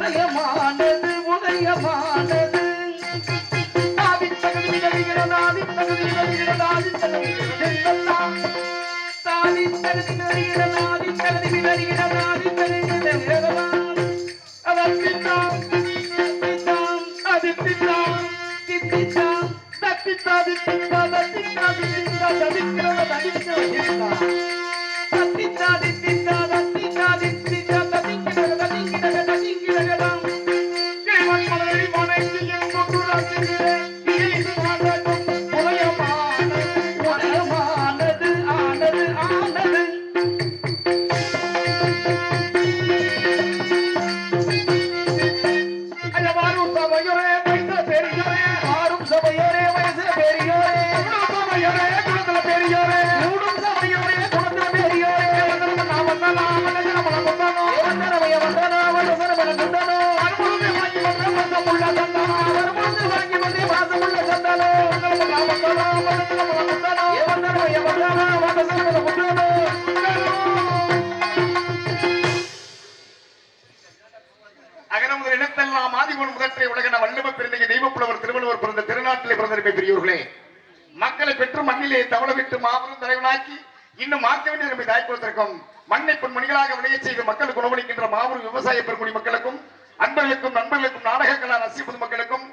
உதயமானது உதயமானது தாவின் தகுதி வருகிறதாதி தகுதி வருகிறதாதி தகுதி வருகிறதாம் தாவின் தகுதி வருகிறதாதி தகுதி வருகிறதாதி தகுதி வருகிறதாம் அதற்கிட்டாம் அதிர்த்திட்டாம் தித்திட்டாம் தத்தித்தாதி தித்தா தத்தித்தா தித்தா தவிக்கிறத தவிக்கிறதா தத்தித்தாதி தித்தா தத்தித்தாதி தித்தா தவிக்கிறத தவிக்கிறத தவிக்கிறதாம் தேவன் மலரை மனைவி என்பது ராஜிலே இது மாதம் உதயமானது உதயமானது ஆனது ஆனது ஐயவாரும் சபையோரே வைத்த பெரியோரே ஆரும் சபையோரே வைத்த பெரியோரே சபையோரே குணத்துல பெரியோரே மூடும் சபையோரே குணத்துல பெரியோரே வந்தனா வந்தனா வந்தனா வந்தனா வந்தனவைய வந்தனா வந்தன வந்தனா அருமுக வாங்கி வந்த வந்தமுள்ள சந்தனா அருமுக வாங்கி வந்த வாசமுள்ள சந்தனா வந்தனா வந்தனா வந்தனா வந்தனா வந்தனவைய வந்தனா வந்தன வந்தனா அகரமுதல் இனத்தெல்லாம் ஆதிபன் முதற்றை உலகன வள்ளுவ பிறந்த தெய்வப்புலவர் திருவள்ளுவர் பிறந்த திருநாட்டிலே பிறந்திருப்பை பெரியோர்களே மக்களை பெற்று மண்ணிலே தவள விட்டு மாபெரும் தலைவனாக்கி இன்னும் மாற்ற வேண்டிய நம்மை தாய்ப்புறத்திற்கும் மண்ணை பொன்மணிகளாக விளைய செய்து மக்களுக்கு உணவளிக்கின்ற மாபெரும் விவசாய பெருங்குடி மக்களுக்கும் அன்பர்களுக்கும் நண்பர்களுக்கும் நாடகங்களான ரசிக பொது மக்களுக்கும்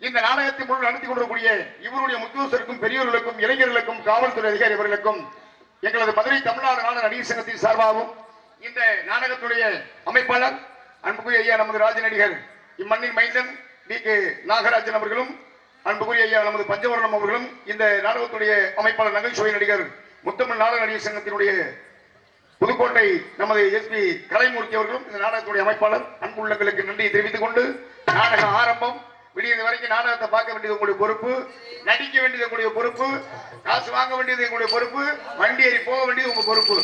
இந்த நாடகத்தை முழு நடத்தி கொண்டிருக்கக்கூடிய இவருடைய முக்கியஸ்தருக்கும் பெரியோர்களுக்கும் இளைஞர்களுக்கும் காவல்துறை அதிகாரி அவர்களுக்கும் எங்களது மதுரை தமிழ்நாடு நாடக நடிகர் சங்கத்தின் சார்பாகவும் இந்த நாடகத்துடைய அமைப்பாளர் அன்புக்குரிய ஐயா நமது ராஜ நடிகர் இம்மண்ணின் மைந்தன் டி.கே. நாகராஜன் அவர்களும் அன்புக்குரிய ஐயா நமது பஞ்சவரணம் அவர்களும் இந்த நாடகத்துடைய அமைப்பாளர் நகைச்சுவை நடிகர் முத்தமிழ் நாடக நடிகர் சங்கத்தினுடைய புதுக்கோட்டை நமது எஸ்.பி. கலைமூர்த்தி அவர்களும் இந்த நாடகத்துடைய அமைப்பாளர் அன்பு உள்ளங்களுக்கு நன்றியை தெரிவித்துக் கொண்டு நாடக ஆரம்பம் விடியது வரைக்கும் நாடகத்தை பார்க்க வேண்டியது உங்களுடைய பொறுப்பு, நடிக்க வேண்டியது உங்களுடைய பொறுப்பு, காசு வாங்க வேண்டியது எங்களுடைய பொறுப்பு, வண்டி ஏறி போக வேண்டியது உங்க பொறுப்பு.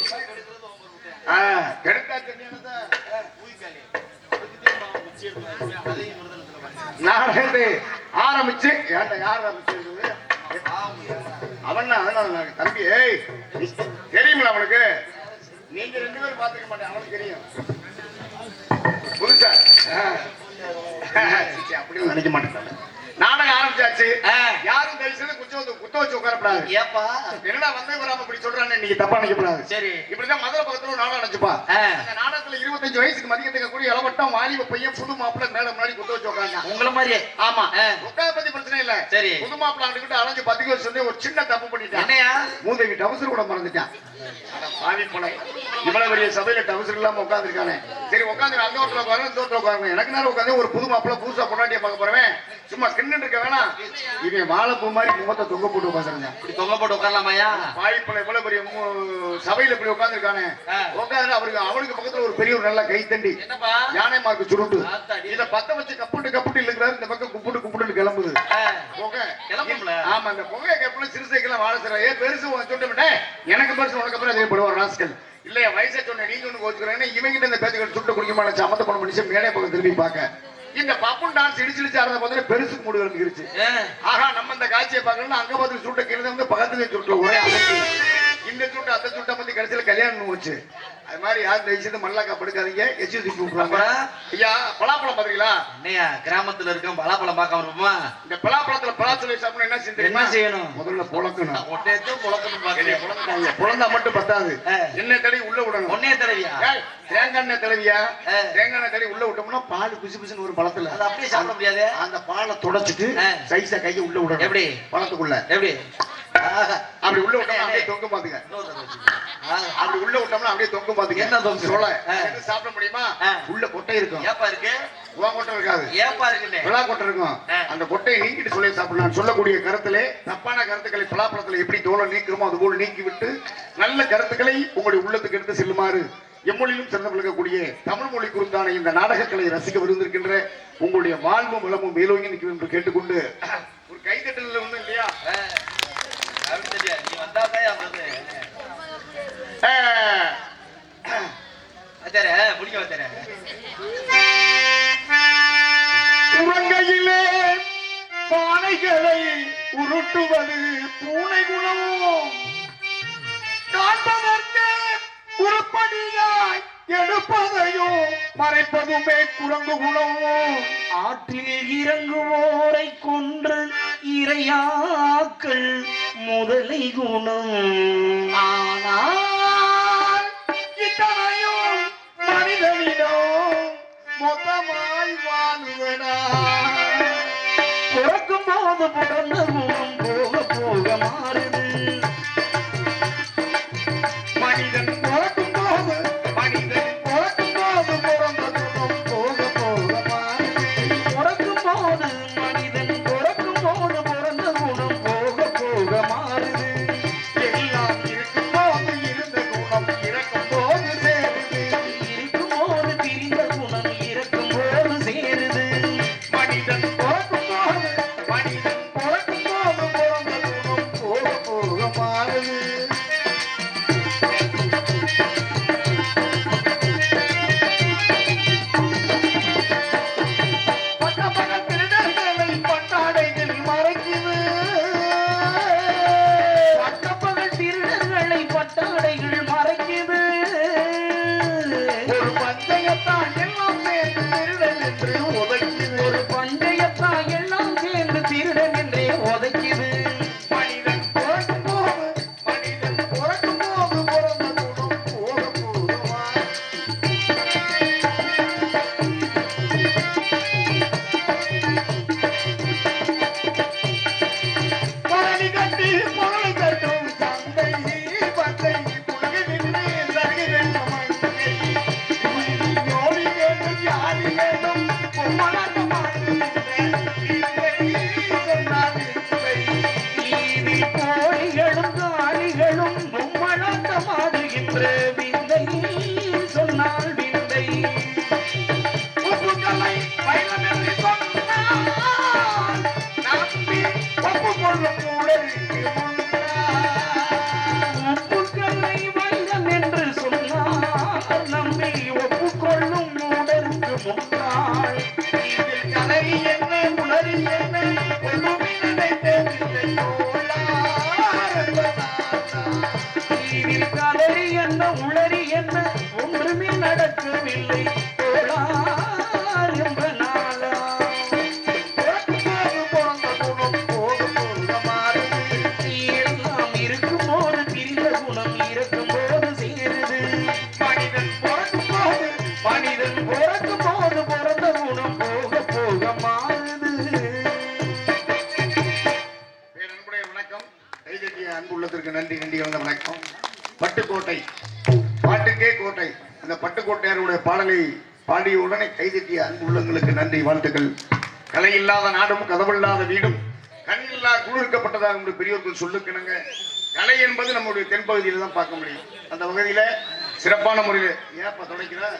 நாடகத்தை ஆரம்பிச்சு அவன் தம்பி தெரியுமில்ல அவனுக்கு, நீங்க 2 பேரும் பாத்துக்க மாட்டேன், அவனுக்கு தெரியும் புதுசா அப்படின்னு நினைக்க மாட்டேன். நாடகம் ஆரம்பிச்சாச்சு, யாரும் தயவுசெய்து குத்த வச்சு உட்காரப்படாது. ஏப்பா என்னடா வந்தே வராம இப்படி சொல்றானே, நீங்க தப்பா நினைக்கப்படாது. சரி, இப்படிதான் மதுரை பக்கத்துல ஒரு நாடகம் நினைச்சுப்பா. அந்த நாடகத்துல 25 வயசுக்கு மதிக்கத்துக்கு கூடிய இளவட்டம் வாலிப பையன் புது மாப்பிள்ள மேல முன்னாடி குத்த வச்சு உட்காங்க உங்களை மாதிரியே. ஆமா, உட்கார பத்தி பிரச்சனை இல்ல. சரி, புது மாப்பிள்ள ஆண்டுகிட்டு அலைஞ்சு 10 வருஷம் ஒரு சின்ன தப்பு பண்ணிட்டான். என்னையா மூதைக்கு டவுசர் கூட மறந்துட்டான். இவ்வளவு பெரிய சபையில டவுசர் இல்லாம உட்காந்துருக்கானே. சரி உட்காந்து அந்த ஓட்டல உட்காரு இந்த ஓட்டல உட்காரு. எனக்கு நேரம் உட்காந்து ஒரு புது மாப்பிள்ள புதுசா பொண்டாட்டிய பார்க்க போறேன், சும்மா கிண்ணு இருக்க வேணாம். இவன் வாழைப்பூ மாதிரி முகத்தை தொங்க போட்டு உட்காந்துருங்க. இப்படி தொங்க போட்டு உட்காரலாமாயா? வாய்ப்புல இவ்வளவு பெரிய சபையில இப்படி உட்காந்துருக்கானே. உட்காந்து அவனுக்கு பக்கத்துல ஒரு பெரிய ஒரு நல்ல கைத்தண்டி யானை மார்க்கு சுருட்டு இதை பத்த வச்சு கப்புட்டு இல்லைங்கிறாரு. இந்த பக்கம் குப்புட்டு கிளம்புது புகை. ஆமா, அந்த புகையை கப்புல சிறுசைக்கெல்லாம் வாழ செய்யற. பெருசு சொல்லிட்டு எனக்கு பெருசு உனக்கு அப்புறம் அதே போடுவார் ராஸ்கல். இல்லையா வயசை சொன்ன நீங்க ஒண்ணு கோச்சுக்கிறேன்னு இவங்கிட்ட இந்த பேச்சுக்கள் சுட்டு குடிக்கமான சமத்த பண்ண மனுஷன் மேலே பக்கம் திரும்பி பார்க்க இந்த பப்புன் டான்ஸ் இடிச்சு ஆடுறத பார்த்து பெருசுக்கு முடிவு இருந்துருச்சு. ஆகா நம்ம இந்த காட்சியை பார்க்கணும்னா அங்க பார்த்து சுட்ட கீழே வந்து பக்கத்துல சுட்டுல ஒரே இந்த சுட்டு அந்த சுட்டை வந்து கடைசியில கல்யாணம் வச்சு. அது மாதிரி யாரும் தயவுசெய்து மல்லாக்கா படுக்காதீங்க, எச்சு கூப்பிடுறாங்க. ஐயா பலாப்பழம் பாத்தீங்களா? என்னையா கிராமத்துல இருக்க பலாப்பழம் பார்க்க வருமா? இந்த பலாப்பழத்துல பலாச்சொலை சாப்பிடணும் என்ன செய்யணும்? முதல்ல புழக்கணும். புழந்தா மட்டும் பத்தாது, எண்ணெய் தடவி உள்ள விடணும். ஒன்னே தடவியா? தேங்காய் எண்ணெய் தடவியா? தேங்காய் எண்ணெய் தடவி உள்ள விட்டோம்னா பால் பிசு பிசுன்னு ஒரு பழத்துல அது அப்படியே சாப்பிட முடியாது. அந்த பாலை தொடச்சிட்டு சைஸா கையை உள்ள விடணும். எப்படி பழத்துக்குள்ள? எப்படி அப்படி உள்ள விட்டோம்னா அப்படியே தொங்க பாத்துங்க. அப்படி உள்ள விட்டோம்னா அப்படியே தொங்க பாத்துங்க. என்ன தொங்க சொல்ல சாப்பிட முடியுமா? உள்ள கொட்டை இருக்கும். ஏப்பா இருக்கு? உன் கொட்டை இருக்காது. ஏப்பா இருக்கு? விழா கொட்டை இருக்கும். அந்த கொட்டையை நீக்கிட்டு சொல்லி சாப்பிடலாம். சொல்லக்கூடிய கருத்திலே தப்பான கருத்துக்களை பலாப்பழத்துல எப்படி தோலை நீக்குமோ அது போல நீக்கி விட்டு நல்ல கருத்துக்களை உங்களுடைய உள்ளத்துக்கு எடுத்து செல்லுமாறு எம்மொழியிலும் சிறந்து விளக்கக்கூடிய தமிழ் மொழி குறித்தான இந்த நாடகங்களை ரசிக்க விருந்திருக்கின்ற உங்களுடைய வாழ்வும் வளமும் மேலோங்கி நிற்கும் என்று கேட்டுக்கொண்டு ஒரு கைதட்டல் ஒண்ணும் இல்லையா? நீ வந்தாதான் பிடிக்க வச்சேன். உறங்கையிலே பானைகளை உருட்டுவது பூனை குணமோ காண்பதற்கு உருப்படியாய் எடுப்பதையும் மறைப்பதுமே குரங்கு குணம். ஆற்றில் இறங்குவோரை கொன்று இரையாக்கள் முதலை குணம். ஆனால் இத்தனையும் மனிதனிடம் மொத்தமாய் வாழுவனா. பிறக்கும் போது பிறந்த குணம் போக போக மாறுது. மனிதன் பிறக்கும் போது பிறந்த குணம் போக போக மாறுது. பிறக்கும் போது மனிதன் பிறக்கும் போது பிறந்த குணம் போக போக மாறுது. எல்லாம் இருக்கும் போது இருந்த குணம் இறக்கும் போது சேருது. இருக்கும் போது பிரிந்த குணம் இறக்கும் போது சேருது. மனிதன் பிறக்கும் போது பிறந்த குணம் போக போக மாறுது. பட்டாடைகள் மறைக்குது. ஒரு பந்தயத்தான் எல்லாம் சேர்ந்து திருடன் என்று உதைக்குது. ஒரு பந்தயத்தான் எல்லாம் சேர்ந்து திருடன் என்றே உதைக்குது. மனிதன் பிறக்கும் போது பிறந்த குணம் போக போக பொருளை கட்டி பொருளை கட்டும் சந்தை பந்தை புலகை நின்று சருகை வேண்டும் மங்கை. யோடி வேண்டும் யாரி வேண்டும் வீதில் கோழிகளும் காளிகளும் பொம்மலாட்டமாடுகின்ற விந்தை சொன்னால் விந்தை. உப்புக்களை பயிலம் என்று சொன்னால் நம்பி ஒப்புக்கொள்ளும் உடலுக்கு முன்னால். உப்புக்களை வைரம் என்று சொன்னார் நம்பி ஒப்புக்கொள்ளும் உடலுக்கு முன்னாள். இதில் கலரி என்ன உளறி என்ன ஒன்றுமே நினைத்ததில்லை தோழார் என்பதால்தான். இதில் கலரி என்ன உளறி என்ன ஒன்றுமே நடக்கவில்லை தோழார் என்ப நாளா. பிறக்கும் போது பிறந்த குணம் போக போக மாறுது. எல்லாம் இருக்கும் போது பிரிந்த குணம் இருக்கும் போது சேருது. மனிதன் பிறக்கும் போது பிறந்த குணம் போக போக மாறுது. பேரன்புடைய வணக்கம். கைதட்டிய அன்பு உள்ளத்திற்கு நன்றி கலந்த வணக்கம். பட்டுக்கோட்டை பாட்டுக்கே கோட்டை. அந்த பட்டுக்கோட்டையாருடைய பாடலை பாடிய உடனே கைதட்டிய அன்பு உள்ளங்களுக்கு நன்றி வாழ்த்துக்கள். கலை இல்லாத நாடும் கதவில்லாத வீடும் கண்ணில்லா குளிர்க்கப்பட்டதாக நம்முடைய பெரியோர்கள் சொல்லுக்கிணங்க. கலை என்பது நம்முடைய தென்பகுதியில தான் பார்க்க முடியும். அந்த வகையில சிறப்பான முறையில் ஏப்பா துடைக்கிறா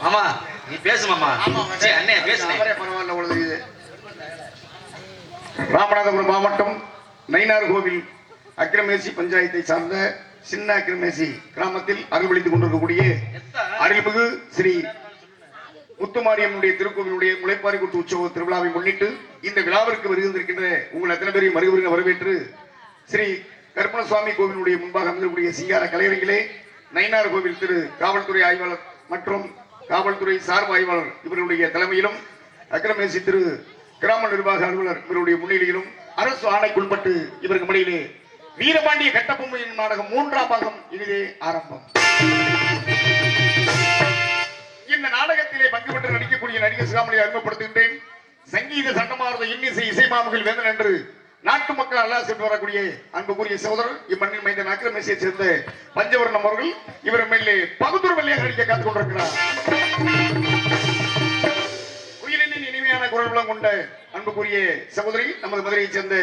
மாமா நீ பேசு மாமா. அண்ணே பேசு. பரவாயில்ல உள்ளது. ராமநாதபுரம் மாவட்டம் நயினார் கோவில் அக்கிரமேசி பஞ்சாயத்தை சார்ந்த சின்ன அக்கிரமேசி கிராமத்தில் அருள்வளித்துக் கொண்டிருக்கக்கூடிய அருள்மிகு ஸ்ரீ முத்துமாரியம்மனுடைய திருக்கோவிலுடைய முளைப்பாரி கூட்டு உற்சவ திருவிழாவை முன்னிட்டு இந்த விழாவிற்கு வருகின்றிருக்கின்ற உங்கள் எத்தனை பேரையும் வருக வரவேற்று ஸ்ரீ கருப்பணசுவாமி கோவிலுடைய முன்பாக அமைந்திருக்கக்கூடிய சிங்கார கலையரங்கிலே நயினார் கோவில் திரு காவல்துறை ஆய்வாளர் மற்றும் காவல்துறை சார்பு ஆய்வாளர் இவருடைய தலைமையிலும் அக்கிரமேசி திரு கிராம நிர்வாக அலுவலர் இவருடைய முன்னிலையிலும் அரசு ஆணைக்குட்பட்டு இவருக்கு முறையிலே வீரபாண்டிய கட்டபொம்மையின் நாடகம் 3ஆம் பாகம் இனிதே ஆரம்பம். இந்த நாடகத்திலே பங்கு பெற்று நடிக்கக்கூடிய நடிகர் சிகாமணியை அறிமுகப்படுத்துகின்றேன். சங்கீத சட்டமார்ந்த இன்னிசை இசைமாமுகள் வேந்தன் என்று நாட்டு மக்கள் அல்லாஹ் சென்று வரக்கூடிய அன்புக்குரிய சகோதரர் இம்மண்ணில் மைந்த அக்கிரமேசியை சேர்ந்த பஞ்சவர்ணம் அவர்கள் இவர் மேலே பகுதூர் வழியாக நடிக்க காத்துக் கொண்டிருக்கிறார். உயிரினின் இனிமையான குரல் வளம் கொண்ட அன்புக்குரிய சகோதரி நமது மதுரையைச் சேர்ந்த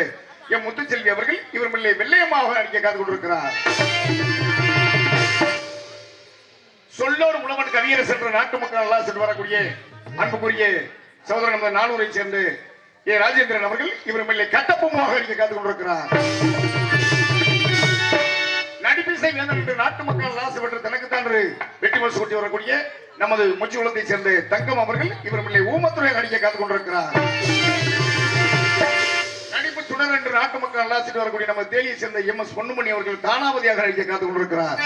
எம் முத்துச்செல்வி அவர்கள் இவர் மேலே வெள்ளையமாக நடிக்க காத்துக் கொண்டிருக்கிறார். சொல்லோர் உழவன் கவியரசு சென்ற நாட்டு மக்கள் எல்லாம் சென்று வரக்கூடிய அன்புக்குரிய சகோதரர் நமது நானூரை சேர்ந்து ஏ ராஜேந்திரன் அவர்கள் இவர் மேலே கட்டப்பொம்மாக நடிக்க காத்துக் கொண்டிருக்கிறார். நடிப்பு இசை வேந்தன் என்று நாட்டு மக்கள் ஆசைப்பட்டு தனக்குத்தான் வெற்றி பரிசு கொட்டி வரக்கூடிய நமது முச்சி குளத்தை சேர்ந்த தங்கம் அவர்கள் இவர் ஊமத்துறை நடிக்க காத்துக் கொண்டிருக்கிறார். நடிப்பு சுடர் என்று நாட்டு மக்கள் நல்லாசிட்டு வரக்கூடிய நம்ம தேனியை சேர்ந்த MS பொன்னுமணி அவர்கள் தானாவதியாக நடிக்க காத்துக் கொண்டிருக்கிறார்.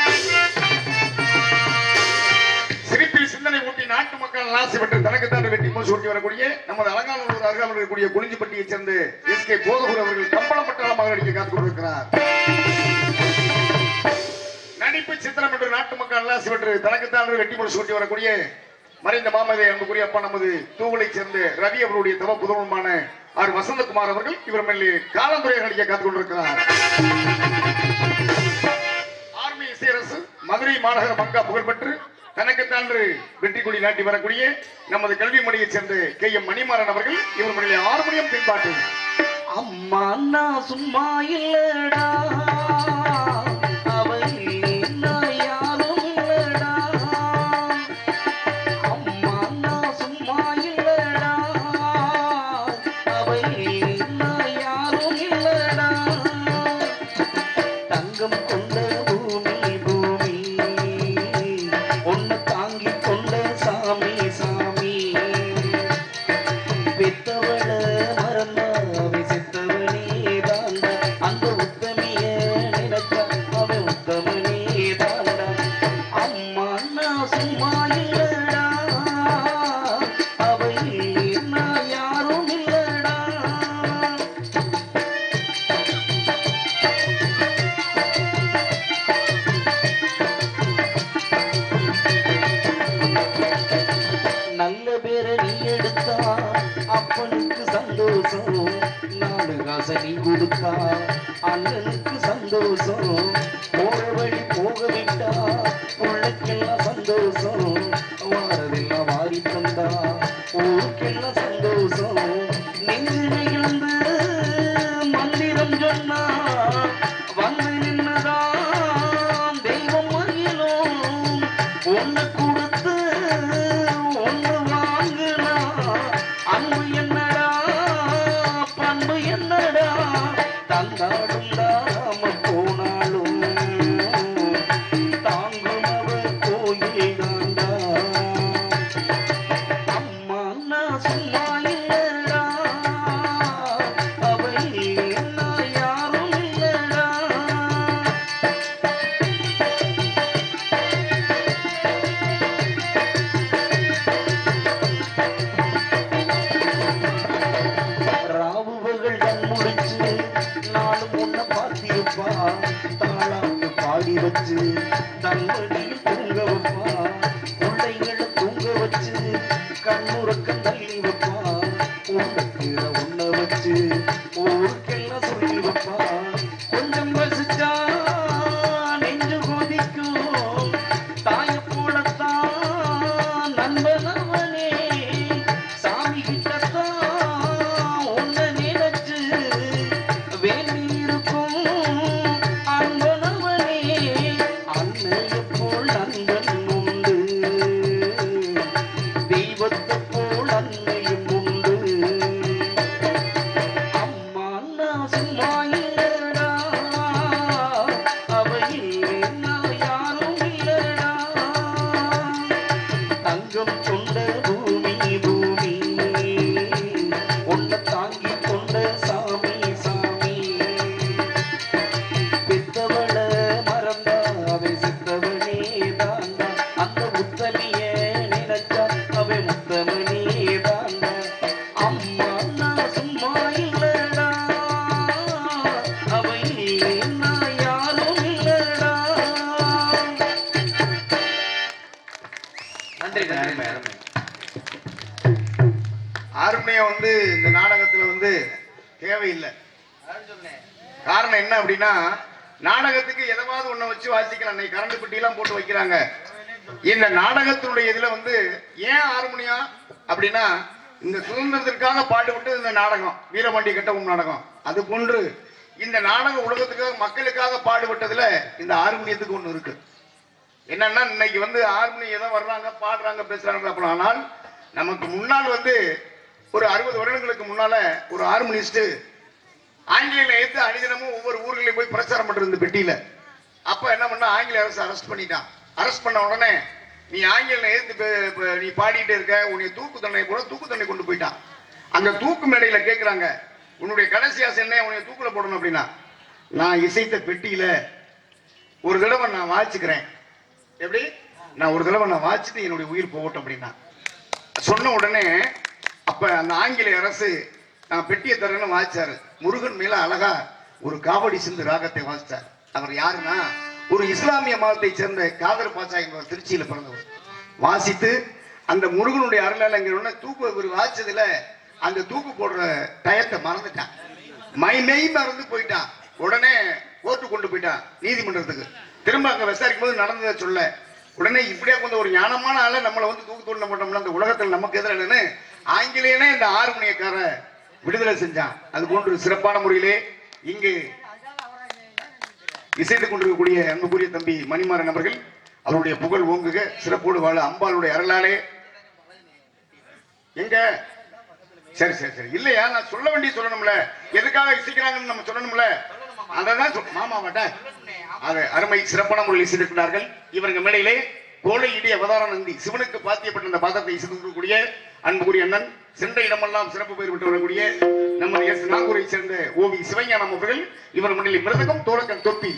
சிரிப்பில் சிந்தனை ஊட்டி நாட்டு மக்கள் ஆசைப்பட்டு தனக்குத்தான் வெற்றி பரிசு கொட்டி வரக்கூடிய நமது அலங்காநல்லூர் அருகாமல் இருக்கக்கூடிய குறிஞ்சிப்பட்டியை சேர்ந்த SK போதகூர் அவர்கள் கம்பளம் பட்டாளமாக நடிக்க காத்துக் கொண்டிருக்கிறார். நடிப்பு சித்திரம் என்று நாட்டு மக்கள் நல்லாசிப்பட்டு தனக்குத்தான் வெற்றி பரிசு கொட்டி வரக்கூடிய மறைந்த மாமதை அன்புக்குரிய அப்பா நமது தூவலை சேர்ந்த ரவி அவருடைய தவ புதல்வனுமான ஆர் வசந்தகுமார் அவர்கள் இவர் மேலே காலந்துரை நடிக்க காத்துக் கொண்டிருக்கிறார். ஆர்மி இசையரசு மதுரை மாநகர மங்கா புகழ்பெற்று தனக்குத்தான் வெற்றி கொடி நாட்டி வரக்கூடிய நமது கல்வி மணியை சேர்ந்த KM மணிமாறன் அவர்கள் இவர் மேலே ஹார்மோனியம் பின்பாட்டு. அம்மா நான் சும்மா இல்லடா நல்ல பேரை நீ எடுத்தா அப்பனுக்கு சந்தோஷம், 4 காசை நீ கொடுத்தா அண்ணனுக்கு சந்தோஷம், போற வழி போக விட்டா உள்ளக்கெல்லாம் சந்தோஷம், வாரதெல்லாம் வாரி தந்தா ஊருக்கெல்லாம் சந்தோஷம், நெஞ்சில இருந்து மந்திரம் சொன்னா வந்து நின்னதான் தெய்வம் மகிழும், ஒன்னு கொடுத்து ஒன்னு வாங்குனா அன்பு என்னடா பண்பு என்னடா தந்தாடும் தாம போனாலும் தாங்கும் அவர் கோயில் தாண்டா. அம்மா நான் சும்மா இல்லடா அவை நான் யாரும் இல்லடா. ராவுகள் கண் முடிச்சு நானும் உன்னை பார்த்திருப்பா, தாளாட்டு பாடி வச்சு தன்மடியில் தூங்க வைப்பா, பிள்ளைகளை தூங்க வச்சு கண்ணுறக்கம் தள்ளி வைப்பா, உன்னக்கீழ உன்னை வச்சு ஊருக்கெல்லாம் சொல்லி வைப்பா, கொஞ்சம் வசிச்சா நெஞ்சு கொதிக்கும், தாய போலத்தான் நண்பனவனே சாமி கிட்டத்தான் உன்னை நினைச்சு வேண்டி இருக்கும் அன்பனவனே, அன்னையை போல் நண்பன் உண்டு தெய்வத்தை போல் அன்னையும் உண்டு. அம்மா நான் சும்மா இல்லடா அவை நான் யாரும் இல்லடா. தங்கம் கொண்ட பூமி பூமி உன்னை தாங்கி கொண்ட சாமி சாமி, பெத்தவள மறந்தா அவை சித்தவனே தாண்டா, அந்த முத்தமிய நினைச்சா அவை முத்தமனே தாண்டா. அம்மா நான் சும்மா இல்லடா அவை நான் யாரும் இல்லடா. நன்றி நன்றி. ஹார்மோனியம் வந்து இந்த நாடகத்துல வந்து தேவையில்லை. காரணம் என்ன அப்படின்னா நாடகத்துக்கு எதாவது ஒண்ணு வச்சு வாசிக்கலாம், இன்னைக்கு கரண்ட் பெட்டி எல்லாம் போட்டு வைக்கிறாங்க. இந்த நாடகத்தினுடைய இதுல வந்து ஏன் ஹார்மோனியம் அப்படின்னா இந்த சுதந்திரத்திற்காக பாடுபட்டு இந்த நாடகம் வீரபாண்டிய கட்டபொம்மன் நாடகம், அது போன்று இந்த நாடக உலகத்துக்காக மக்களுக்காக பாடுபட்டதுல இந்த ஹார்மோனியத்துக்கு ஒண்ணு இருக்கு. என்னன்னா இன்னைக்கு வந்து ஹார்மோனியம் ஏதோ வர்றாங்க பாடுறாங்க பேசுறாங்க அப்படி, ஆனால் நமக்கு முன்னால் வந்து ஒரு 60 வருடங்களுக்கு முன்னால ஒரு ஹார்மோனிஸ்ட் ஆங்கிலேயில ஏத்து அணிதினமும் ஒவ்வொரு ஊர்களையும் போய் பிரச்சாரம் பண்றது இந்த பெட்டியில. அப்ப என்ன பண்ண ஆங்கில அரசு அரெஸ்ட் பண்ணிட்டான். அரெஸ்ட் பண்ண உடனே நீ ஆங்கில எதிர்த்து நீ பாடிட்டு இருக்க, உன்னை தூக்கு தண்டனை கூட தூக்கு தண்டனை கொண்டு போயிட்டான். அந்த தூக்கு மேடையில கேட்கிறாங்க, உன்னுடைய கடைசி ஆசை என்ன, உன்னை தூக்குல போடணும் அப்படின்னா, நான் இசைத்த பெட்டியில ஒரு தடவை நான் வாசிக்கிறேன், எப்படி நான் ஒரு தடவை நான் வாசிட்டு என்னுடைய உயிர் போகட்டும் அப்படின்னா சொன்ன உடனே அப்ப அந்த ஆங்கில அரசு நான் பெட்டியை தரேன்னு வாசிச்சாரு. முருகன் மேல அழகா ஒரு காவடி சிந்து ராகத்தை வாசிச்சார். அவர் யாருன்னா ஒரு இஸ்லாமிய மதத்தை சேர்ந்த காதர் பாஷா என்பவர், திருச்சியில பிறந்தவர். வாசித்து அந்த முருகனுடைய அருளால் அங்க தூக்கு ஒரு வாசிச்சதுல அந்த தூக்கு போடுற டயத்தை மறந்துட்டான், மெய் மறந்து போயிட்டான். உடனே கோர்ட்டு கொண்டு போயிட்டான் நீதிமன்றத்துக்கு. திரும்ப அங்க விசாரிக்கும் போது நடந்ததை சொல்ல உடனே இப்படியே கொஞ்சம் ஒரு ஞானமான ஆள நம்மளை தூக்கு தூண்ட மாட்டோம்ல, அந்த உலகத்தில் நமக்கு எதிரானு ஆங்கிலேயனே இந்த ஆறுமணியக்கார விடுதலை செஞ்சான். அது போன்று சிறப்பான முறையிலே இங்கு இசைத்துக் கொண்டிருக்கக்கூடிய அன்புக்குரிய தம்பி மணிமாறன் அவர்கள், அவருடைய புகழ் ஓங்குக, சிறப்போடு வாழ அம்பாளுடைய அருளாலே. எங்க சரி சரி சரி இல்லையா, நான் சொல்ல வேண்டிய சொல்லணும்ல, எதுக்காக இசைக்கிறாங்கன்னு நம்ம சொல்லணும்ல, அதான் மாமா மாட்டேன். அது அருமை சிறப்பான முறையில் இசைத்திருக்கிறார்கள். இவருங்க மேடையிலே கோலை இடி அவதார நந்தி சிவனுக்கு பாத்தியப்பட்ட அந்த பாதத்தை இசைத்திருக்கக்கூடிய அன்புக்குரிய அண்ணன், சென்ற இடமெல்லாம் சிறப்பு பெயர் பெற்று வரக்கூடிய நம்ம எஸ் நாகூரை சேர்ந்த ஓவி சிவஞானம் அவர்கள், இவர் முன்னிலை மிருதகம் தோழக்கன் தொப்பி.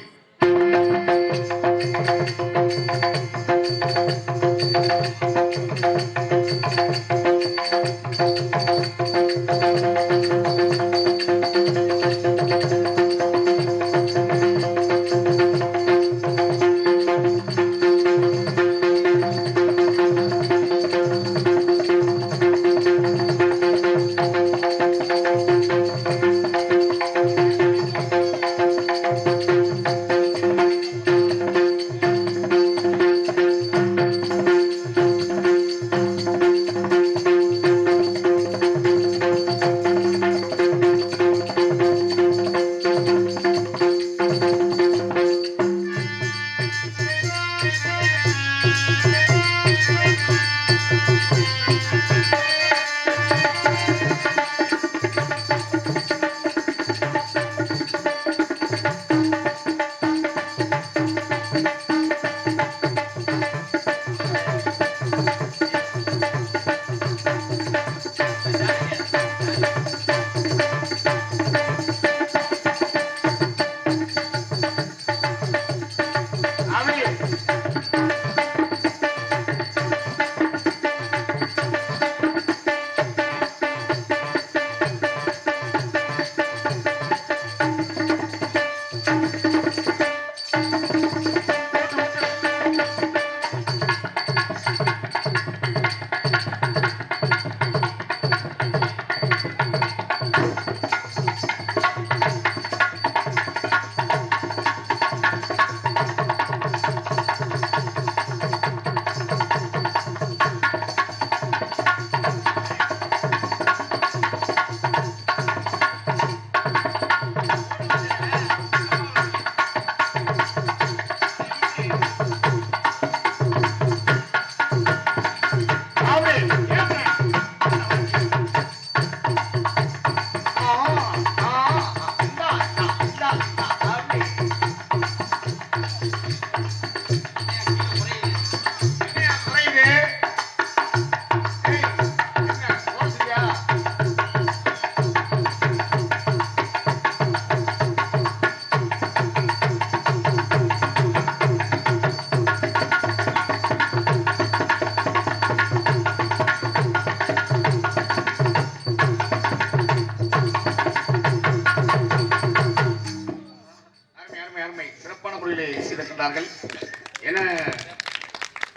என்ன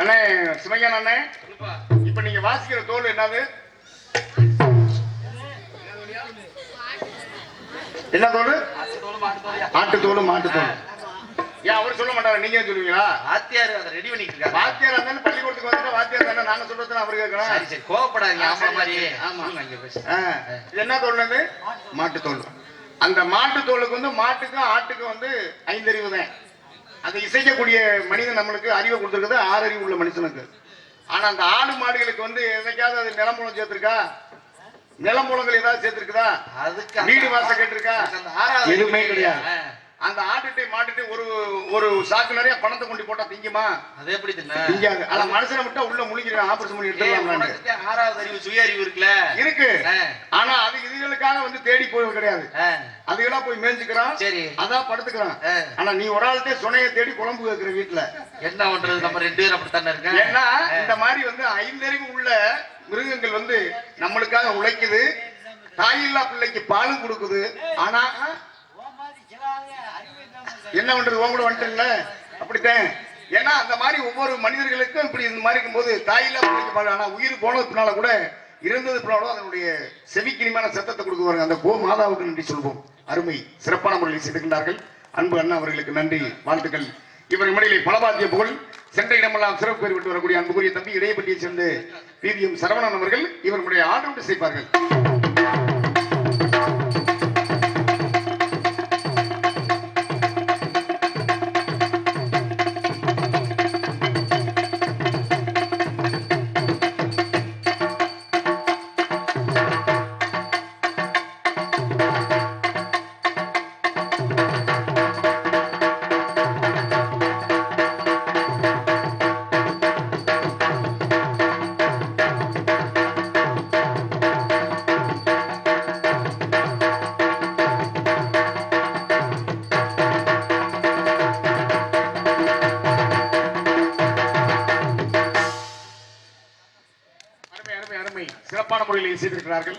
அண்ணே சிவஞான அண்ணே, இப்ப நீங்க வாசிக்கிற தோல் என்னது, என்ன தோல்? ஆட்டுத்தோல் மாட்டுத்தோல். ஏன் அவர் சொல்ல மாட்டாரு, நீங்க சொல்லுவீங்களா? வாத்தியார் அதை ரெடி பண்ணிட்டு இருக்காரு. வாத்தியார் இருந்தாலும் பள்ளிக்கூடத்துக்கு வந்துட்டு வாத்தியார் தானே, நாங்க சொல்றது அவரு கேட்கணும். சரி சரி கோவப்படாதீங்க. ஆமா மாதிரி. ஆமா இது என்ன தோல்? மாட்டுத்தோல். அந்த மாட்டுத்தோலுக்கு மாட்டுக்கும் ஆட்டுக்கும் 5 அறிவு தான். அதை இசைக்கக்கூடிய மனிதன் நம்மளுக்கு அறிவை கொடுத்துருக்குது 6 அறிவு உள்ள மனுஷனுக்கு. ஆனா அந்த ஆடு மாடுகளுக்கு எதைக்காவது அது நிலம்புலம் சேர்த்திருக்கா? நிலம்புலங்கள் ஏதாவது சேர்த்திருக்குதா? அதுக்கு வீடு வாசல் கேட்டிருக்கா? எதுவுமே கிடையாது. அந்த ஆட்டுட்டை மாட்டுட்டு ஒரு ஒரு சாக்கு நிறைய பணத்தை கொண்டு போட்டா திங்குமா? அது எப்படி தின்ன திங்காது. ஆனா மனுஷனை விட்டா உள்ள முழுங்கிடுவேன், ஆபரேஷன் பண்ணி எடுத்துக்கலாம். உனக்கு 6வது அறிவு சுய அறிவு இருக்குல்ல இருக்கு. ஆனா அது இதுகளுக்காக வந்து தேடி போய் கிடையாது. அதுகளா போய் மேய்ஞ்சுக்கிறான், சரி அதான் படுத்துக்கிறான். ஆனா நீ ஒரு ஆள்கிட்ட சுனைய தேடி குழம்பு வைக்கிற வீட்டுல என்ன பண்றது? நம்ம 2 பேரும் அப்படித்தானே இருக்கேன். ஏன்னா இந்த மாதிரி வந்து 5 அறிவு உள்ள மிருகங்கள் வந்து நம்மளுக்காக உழைக்குது, தாயில்லா பிள்ளைக்கு பாலும் கொடுக்குது. ஆனா என்ன பண்றது? உன் கூட வந்துட்டீங்கள அப்படித்தான். ஏன்னா அந்த மாதிரி ஒவ்வொரு மனிதர்களுக்கும் இப்படி இந்த மாதிரி இருக்கும்போது தாயில்லா பிள்ளைக்கு பால். ஆனா உயிர் போனது பின்னால கூட இருந்தது பின்னாலும் அதனுடைய செவிக்கினிமான சத்தத்தை கொடுக்குவாங்க. அந்த கோ மாதாவுக்கு நன்றி சொல்வோம். அருமை சிறப்பான முறையில் செய்திருக்கின்றார்கள். அன்பு அண்ணா அவர்களுக்கு நன்றி, வாழ்த்துக்கள். இவர் மடியிலே பலபாத்திய புகழ் சென்ற இடமெல்லாம் சிறப்பு பெயர் விட்டு வரக்கூடிய அன்புக்குரிய தம்பி இடையப்பட்டியை சேர்ந்து PVM சரவணன் அவர்கள் இவருடைய ஆண்டு செய்வார்கள். சிறப்பான முறையில் செய்திருக்கிறார்கள்.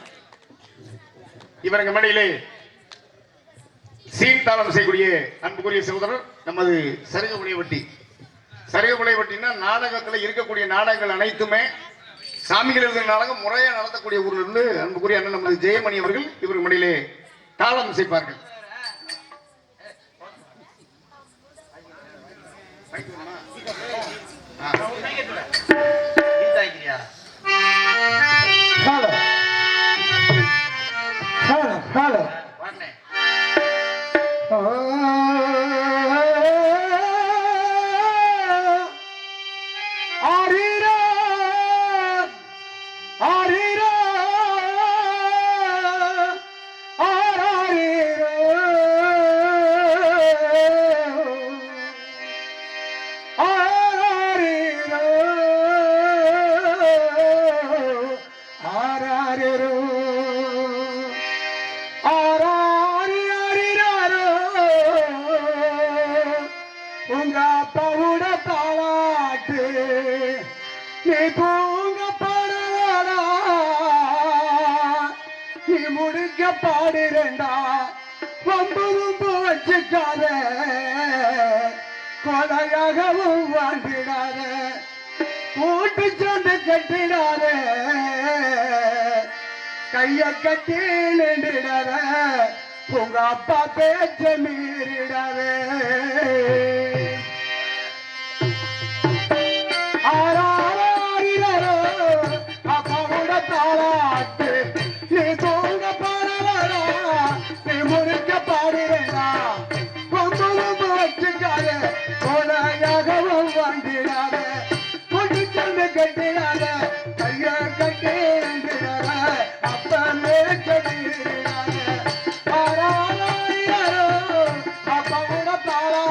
இவருங்க மேடையிலே சீர்தாளம் செய்யக்கூடிய அன்புக்குரிய சகோதரர் நமது சருகமுனைவட்டி. சருகமுனைவட்டினா நாடகத்தில் இருக்கக்கூடிய நாடகங்கள் அனைத்துமே சாமிகள் எழுதுகிற நாடகம் முறையாக நடத்தக்கூடிய ஊரில் இருந்து அன்புக்குரிய அண்ணன் நமது ஜெயமணி அவர்கள் இவர் மேடையிலே தாளம் செய்வார்கள். Hello. பாடுறா வம்பும் வச்சுக்காத, கொலையாகவும் வாழ்ந்திடாத, கூட்டு சொந்து கட்டிடாத, கைய கட்டி நின்றுடாத, உங்க அப்பா பேச்ச மீறிடாத. ஆறாரோ அப்பாவோட தாளாட்டு நீ தூங்க பாடலா, நீ முழுக்க பாடுறா பொம்பளும் வச்சுக்காத, கொலையாகவும் வாழ்ந்திடாத, கொண்டு சொந்து கட்டிடாத, கைய கட்டி நின்றுடாத, அப்பா பேச்ச மீறிடாத. ஆறாரோ அப்பாவோட தாளா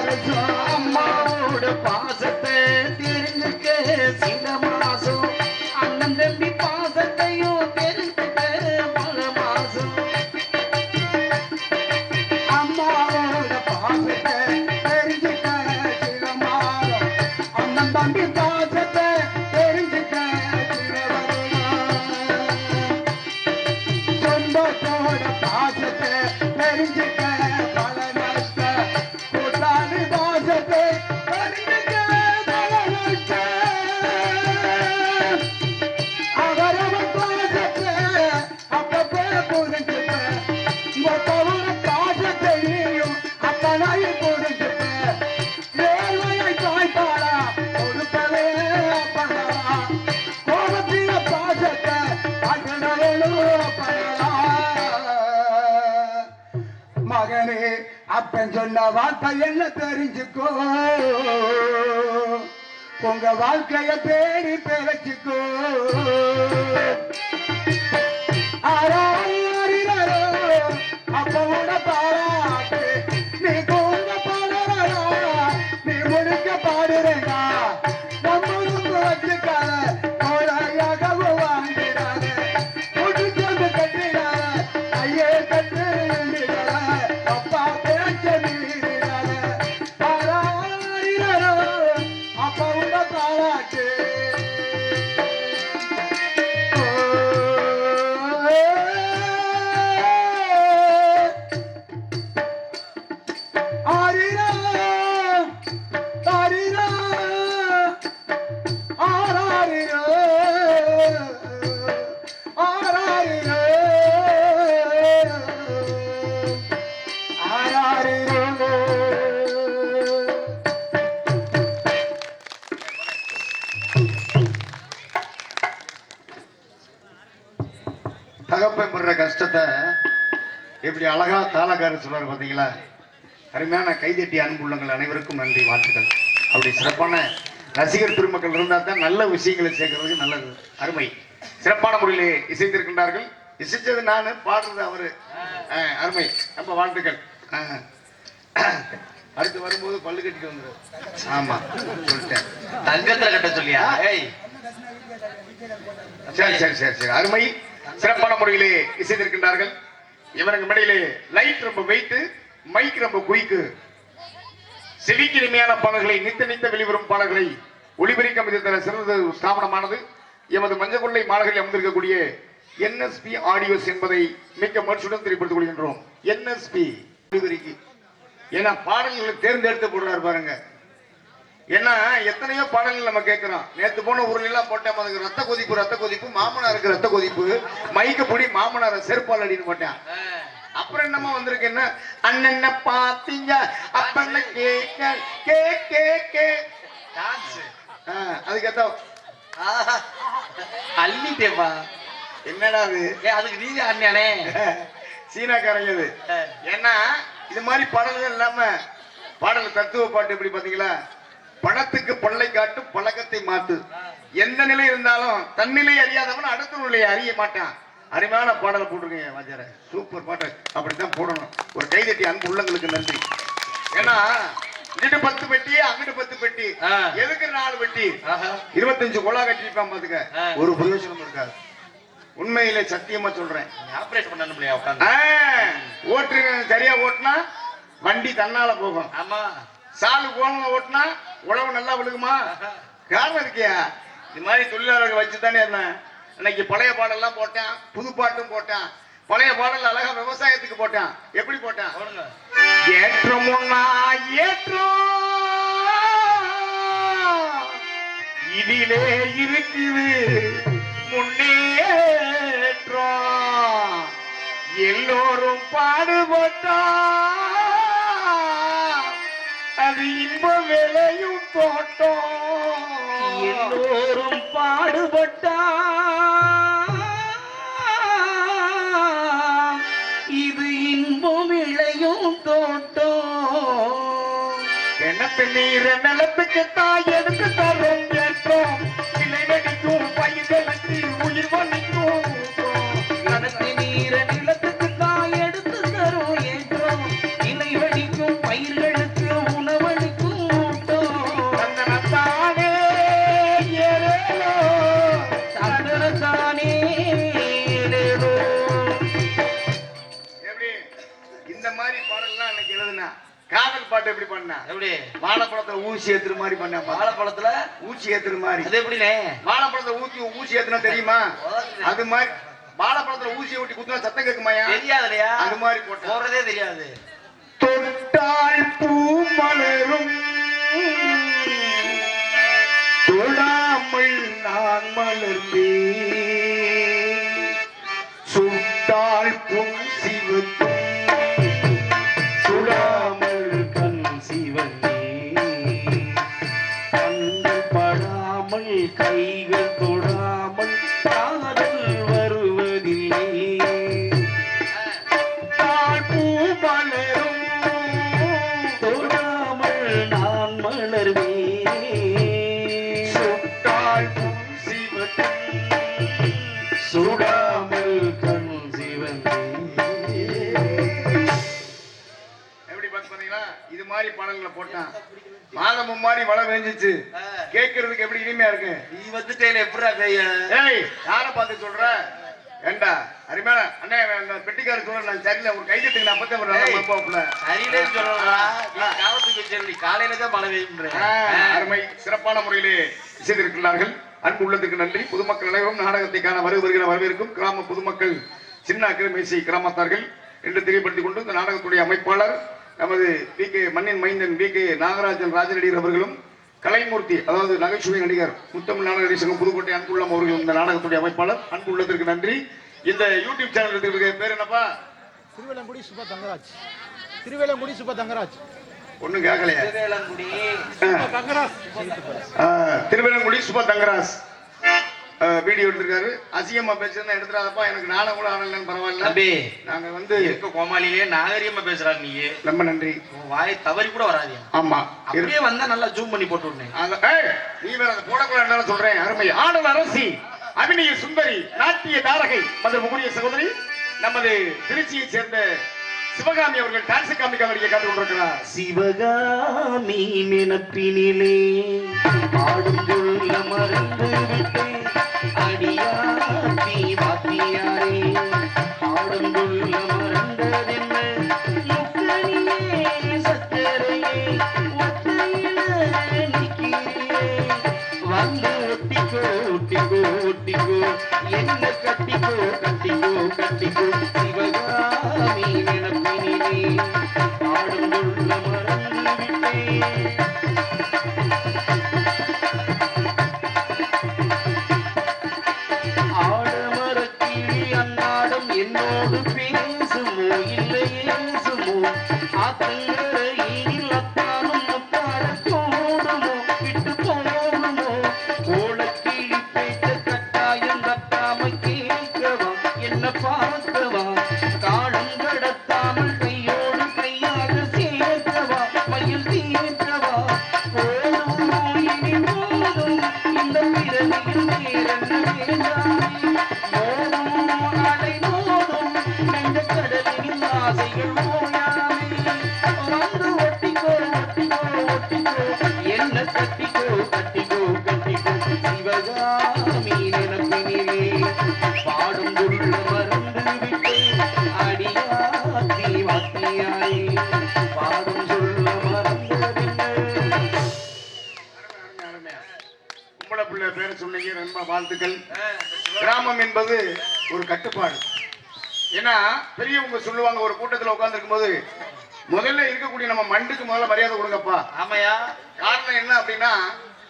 வருஷம் அம்மாவோட பாசத்தை தெரிஞ்சுக்க சில மாசம் அண்ணன் தம்பி பாசத்தையும் தெரிஞ்சுக்க பல மாசம் அம்மாவோட பாசத்தை தெரிஞ்சுக்க சில மாதம் அண்ணன் தம்பி பாசத்தை தெரிஞ்சுக்க சில வருடம் சொந்தத்தோட பாசத்தை தெரிஞ்சுக்க பல நஷ்டம் கூட்டாளி பாசத்தை தெரிஞ்சுக்க பல நஷ்டம் அவரவர் பாசத்தை அப்பப்ப புரிஞ்சுக்க மொத்தவர பாசத்தையும் அப்பனாய் புரிஞ்சுக்க ஏழ்மையை தாய்ப்பாளா கொடுப்பதே அப்பனா கோபத்தின பாசத்தை அகடவளும் அப்பனா மகனே அப்பன் சொன்ன வார்த்தை என்ன தெரிஞ்சுக்கோ உங்க வாழ்க்கைய பேரி பிழைச்சுக்கோ ஆராயிரோ அப்பவோட பாராட்டு நீ தூங்க பாடுறா நீ முடிக்க பாடுறா நம்மளும் வச்சுக்காத கோழையாகவும் வாங்கிடாத முடிச்சது கட்டிடாத ஐயே கட்டு அப்பா பேச்ச மீறிடாத ஆராயிரோ அப்பவோட பாராட்டு ஆரிரா ஆரிரா ஆராரிரோ ஆராரிரோ ஆராரிரோ தகப்பன் படுற கஷ்டத்தை எப்படி அழகா தாளக்கார சொல்றாரு பாத்தீங்களா? அருமையான கைதட்டி அன்புள்ளங்கள் அனைவருக்கும் நன்றி, வாழ்த்துக்கள். அப்படி சிறப்பான ரசிகர் பெருமக்கள் இருந்தால் தான் நல்ல விஷயங்களை சேர்க்கறதுக்கு நல்லது. அருமை, சிறப்பான முறையிலே இசைத்திருக்கின்றார்கள். இசைச்சது நானு, பாடுறது அவரு. அருமை, ரொம்ப வாழ்த்துக்கள். அடுத்து வரும்போது பல்லு கட்டிட்டு வந்துரு. ஆமா சொல்லிட்டேன், தங்கத்துல கட்ட சொல்லியா? ஏய் சரி சரி சரி சரி. அருமை, சிறப்பான முறையிலே இசைத்திருக்கின்றார்கள். இவருக்கு மேடையிலே லைட் ரொம்ப வெயிட், மைக் ரொம்ப குயிக்கு. செவிக்கு இனிமையான பாடல்களை நித்த வெளிவரும் பாடல்களை ஒளிபரிக்க விதத்தில் சிறந்த ஸ்தாபனமானது எமது மஞ்சள் மாநகரில் அமர்ந்திருக்கக்கூடிய என்எஸ்பி ஆடியோஸ் என்பதை மிக்க மகிழ்ச்சியுடன் தெரியப்படுத்திக் கொள்கின்றோம். என்எஸ்பி ஒளிபரிக்கு ஏன்னா பாடல்களை தேர்ந்தெடுத்து போடுறாரு பாருங்க. ஏன்னா எத்தனையோ பாடல்கள் நம்ம கேட்கிறோம். நேத்து போன ஊர்ல எல்லாம் போட்டேன், அதுக்கு ரத்த கொதிப்பு, மாமனாருக்கு ரத்த கொதிப்பு, மைக்க பொடி மாமனார செருப்பால் அடின்னு போட்டேன். அப்புறம் என்னமா வந்திருக்குன்னா அண்ணன் பாத்தீங்க அப்பண்ண கேக்க கே கே கே டான்ஸ். அதுக்கேத்த அள்ளிட்டேப்பா. என்னடா அது? அதுக்கு நீங்க அண்ணனே சீனாக்காரங்க இது. ஏன்னா இது மாதிரி பாடல்கள் இல்லாம பாடல் தத்துவ பாட்டு எப்படி பாத்தீங்களா? பணத்துக்கு பல்லை காட்டு பழக்கத்தை மாத்து. எந்த நிலை இருந்தாலும் தன்னிலை அறியாதவன் அடுத்த நிலையை அறிய மாட்டான். அருமையான பாடலை போட்டிருக்கீங்க வாஜார, சூப்பர் பாட்டு. அப்படித்தான் போடணும். ஒரு கைதட்டி அன்பு உள்ளங்களுக்கு நன்றி. ஏன்னா இங்கிட்டு 10 பெட்டி அங்கிட்டு 10 பெட்டி, எதுக்கு 4 பெட்டி 25 கொலா கட்டிருப்பான் பாத்துக்க, ஒரு பிரயோஜனம் இருக்காது. உண்மையிலே சத்தியமா சொல்றேன். ஆபரேட் பண்ண முடியாது உட்கார்ந்து. ஓட்டு சரியா ஓட்டுனா வண்டி தன்னால போகும். ஆமா, சாலு கோணம் ஓட்டுனா உழவு நல்லா விழுகுமா? காரணம் இருக்கியா? இது மாதிரி தொழிலாளர்கள் வச்சுதானே என்ன. இன்னைக்கு பழைய பாடெல்லாம் போட்டேன், புது பாட்டும் போட்டேன். பழைய பாடல் அழகா விவசாயத்துக்கு போட்டேன். எப்படி போட்டேன்? ஏற்றம் ஒன்னா ஏற்றம் இதிலே இருக்குது முன்னேற்றம், எல்லோரும் பாடுபட்டா அது இன்ப விளையும் தோட்டம், எல்லோரும் பாடுபட்டா இது இன்பம் இளையும் தோட்டம். கிணத்து நீர் நிலத்துக்கு தாய் எடுத்து தரும் ஏற்றம், இலை வெடிக்கும் பயிர்களுக்கு உயிர் வலிக்கும். கிணத்து நீர நிலத்துக்கு தாய் எடுத்து தரும் ஏற்றம், இலை வெடிக்கும் பயிர்களுக்கு உணவளி எப்படி வாழைப்பழத்துல ஊசி ஏத்துற மாதிரி பண்ண வாழைப்பழத்துல ஊசி ஏத்துற மாதிரி. அது எப்படினே வாழைப்பழத்துல ஊசி ஏத்துனா தெரியுமா? அது மாதிரி வாழைப்பழத்துல ஊசியை ஒட்டி குத்துனா சத்தம் கேட்குமாயா? தெரியாது இல்லையா? அது மாதிரி போடுறதே தெரியாது. தொட்டால் பூ மலரும் தொடாமல் நான் மலர்ந்தேன் சுட்டால் பொன் சிவக்கும் சுடாமல் கண் சிவந்தேன் கண்கள் படாமல் கைகள் தொடாமல் காதல் வருவதில்லை தாழ் பூ மலரும் தொடாமல் நான் மலர்வேன் சுட்டால் பொன் சிவக்கும் சுடாமல் கண் சிவந்தேன். எப்படி பாத்தீங்களா? இது மாதிரி பாடல்களை போட்டான் மாதமும் மாதிரி மழை பெஞ்சிச்சு. கேட்கறதுக்கு எப்படி இனிமையா இருக்கு. நீ வந்துட்டேன் எப்படா பெய்ய? ஏய் யாரை பார்த்து சொல்ற? ஏண்டா அருமையான அண்ணே அந்த பெட்டிக்காரர் சொல்ற நான் சரியில்லை ஒரு கைதட்டுங்க நான் அப்பதான் ஒரு சரியிலே சொல்லலாம். நீ காலத்துக்கு சொல்லி காலையில தான் மழை பெய்யுன்றேன். அருமை சிறப்பான முறையிலே செய்திருக்கிறார்கள். அன்பு உள்ளத்துக்கு நன்றி. பொதுமக்கள் அனைவரும் நாடகத்தை காண வருகிற வரவேற்கும் கிராம பொதுமக்கள் சின்ன அக்கிரமேசி கிராமத்தார்கள் என்று தெரியப்படுத்திக் கொண்டு இந்த நாடகத்துடைய அமைப்பாளர் நமது மண்ணின் மைந்தன் வி.கே. நாகராஜன் ராஜநடிகர் அவர்களும் கலைமூர்த்தி அதாவது நகைச்சுவை நடிகர் முத்தமிழ் நாடக நடிகர் சங்கம் புதுக்கோட்டை அன்புள்ளம் அவர்களும் இந்த நாடகத்துடைய அமைப்பாளர். அன்பு உள்ளத்திற்கு நன்றி. இந்த யூடியூப் சேனல் பேர் என்னப்பா? திருவேலங்குடி சுப தங்கராஜ். திருவேலங்குடி சுப தங்கராஜ். ஒண்ணும் கேட்கலையா? திருவேலங்குடி சுப தங்கராஜ் வீடியோ எடுத்திருக்காரு. அசிங்கமா பேசுறேன்னு எடுத்துறாதப்பா. எனக்கு நானும் கூட ஆனலன்னு பரவாயில்ல. தம்பி நாங்க வந்து கோமாளிலே நாகரிகமா பேசுறாங்க. நீ ரொம்ப நன்றி. வாய் தவறி கூட வராது. ஆமா அப்படியே வந்தா நல்லா ஜூம் பண்ணி போட்டு விடுனேன். நீ வேற அந்த போடக்கூடாது சொல்றேன். அருமை ஆடல் அரசி அபிநய சுந்தரி நாட்டிய தாரகை மதுரை முகுரிய சகோதரி நமது திருச்சியை சேர்ந்த சிவகாமி அவர்கள் டான்ஸ் காமிக்க அவருடைய காத்து கொண்டிருக்கிறார். சிவகாமி நினப்பினிலே ஆடும் சொல்ல மறந்து விட்டேன் அடியாத்தி வாத்தியாரே ஆடும் சொல்ல மறந்ததென்ன முக்கனியே சக்கரையே ஒத்தையில நிற்கிறே வந்து ஒட்டிக்கோ ஒட்டிக்கோ ஒட்டிக்கோ என்ன கட்டிக்கோ கட்டிக்கோ கட்டிக்கோ சிவகாமி நினப்பினிலே ஆடும் சொல்ல மறந்து விட்டேன். ஆடமரக்கிளி அன்னாடம் என்னோடு பேசுமோ இல்லை ஏசுமோ ஆத்தங்கரையில் அத்தானும் முத்தாட தோடுமோ விட்டு போகுமோ ஓடக்கிளி பேச்ச கட்டாயம் தட்டாம கேட்கவா என்ன பார்க்கவா காலம் கடத்தாமல் கையோடு கையாக சேர்க்கவா மயில் தீர்க்கவா போதும் இனி போதும் இந்த பிறவியில் வேறென்ன வேண்டாமே மோதும் அலை மோதும் நெஞ்ச கடலில் ஆசைகள் ஓயாமே வந்து ஒட்டிக்கோ ஒட்டிக்கோ ஒட்டிக்கோ என்ன கட்டிக்கோ கட்டிக்கோ கட்டிக்கோ சிவகாமி நினப்பினிலே பாடும் துள்ள மறந்து விட்டேன் அடியாத்தி வாத்தியாரே பாடும் சொல்ல மறந்ததில்லை. உங்கள பிள்ளை பேர் சொன்னீங்க ரொம்ப வாழ்த்துக்கள். கிராமம் என்பது ஒரு கட்டுப்பாடு. ஏன்னா பெரியவங்க சொல்லுவாங்க ஒரு கூட்டத்தில் உட்கார்ந்து இருக்கும்போது முதல்ல இருக்கக்கூடிய நம்ம மண்டுக்கு முதல்ல மரியாதை கொடுங்கப்பா. ஆமையா காரணம் என்ன அப்படின்னா